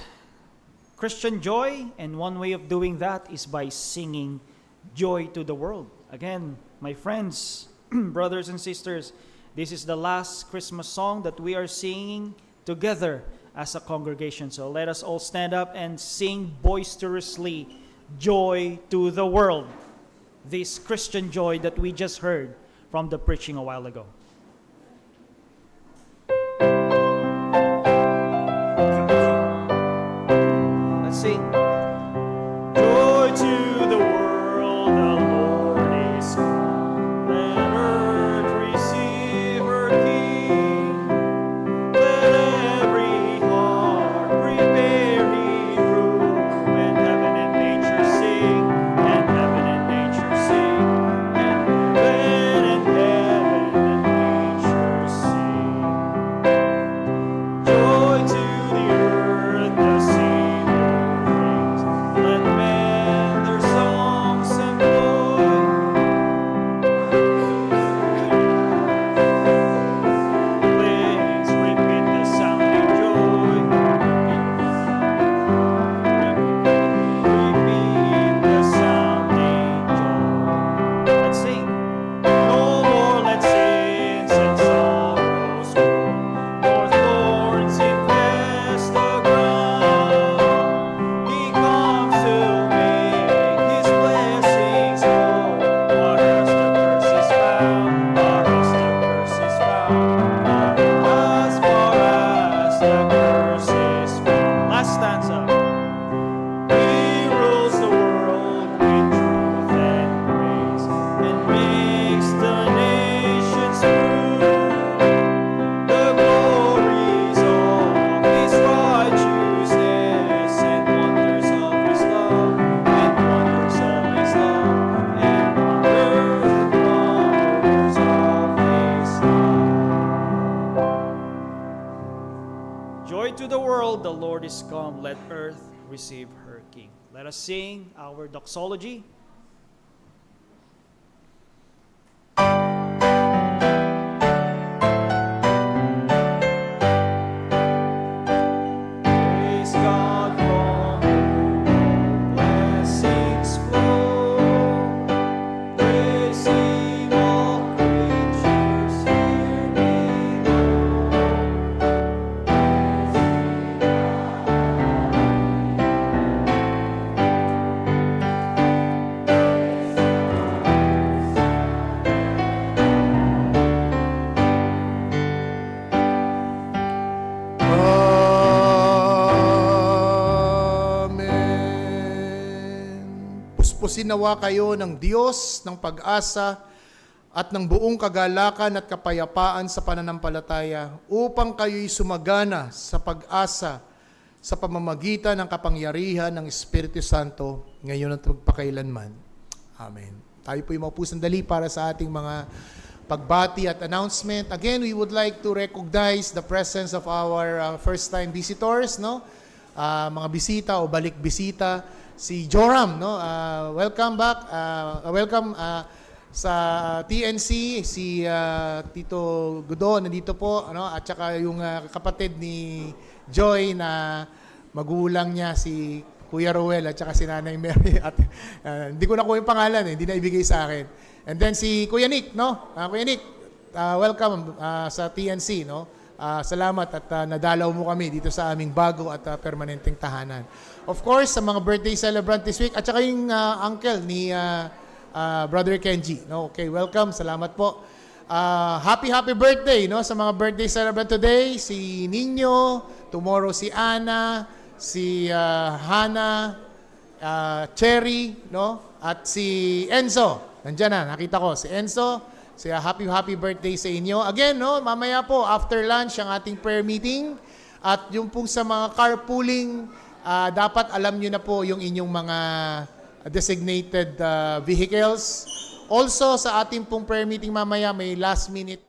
Christian joy, and one way of doing that is by singing joy to the world. Again, my friends, brothers and sisters, this is the last Christmas song that we are singing together as a congregation. So let us all stand up and sing boisterously, Joy to the World. this Christian joy that we just heard from the preaching a while ago. Let's sing. Joy to the world, the Lord is come. Let earth receive her King. Let every heart prepare His room. And heaven and nature sing, and heaven and nature sing, and heaven and nature sing. Joy to the earth, the Savior brings. Let men their songs employ. Please repeat the sounding joy. Repeat the sounding joy. Let's sing. No more let sins and sorrows grow, nor thorns infest the ground. He comes to make His blessings grow. Far as the curse is found, far as the curse is found, as far as the curse is found. Last stanza. He rules the world with truth and grace, and makes the nations prove the glories of His righteousness, and wonders of His love, and wonders of His love, and wonders of His love. Joy to the world, the Lord is come. Let earth receive her King. Let us sing our doxology. Praise God from whom blessings flow. Praise Him, all creatures here Amen. Puspusin nawa kayo ng Diyos ng pag-asa at ng buong kagalakan at kapayapaan sa pananampalataya upang kayo'y sumagana sa pag-asa sa pamamagitan ng kapangyarihan ng Espiritu Santo ngayon at magpakailanman. Amen. Tayo po'y maupo sandali para sa ating mga pagbati at announcement. Again, we would like to recognize the presence of our first-time visitors, no? Mga bisita o balik bisita, si Joram, no? Welcome back. Welcome sa TNC, si Tito Gudo nandito po, ano? At saka yung kapatid ni Joy na magulang niya, si Kuya Roel at saka si Nanay Mary. At hindi ko nakuha yung pangalan, hindi na ibigay sa akin. And then si Kuya Nick, no? Kuya Nick, welcome sa TNC, no? Salamat at nadalaw mo kami dito sa aming bago at permanenteng tahanan. Of course, sa mga birthday celebrant this week, at saka yung uncle ni Brother Kenji. No? Okay, welcome. Salamat po. Happy birthday, no? Sa mga birthday celebrant today, si Nino, tomorrow si Ana, si Hana, Cherry, no? At si Enzo. Nandiyan na, nakita ko. Si Enzo, happy birthday sa inyo. Again, no, mamaya po, after lunch, ang ating prayer meeting. At yung pong sa mga carpooling, dapat alam nyo na po yung inyong mga designated vehicles. Also, sa ating pong prayer meeting mamaya, may last minute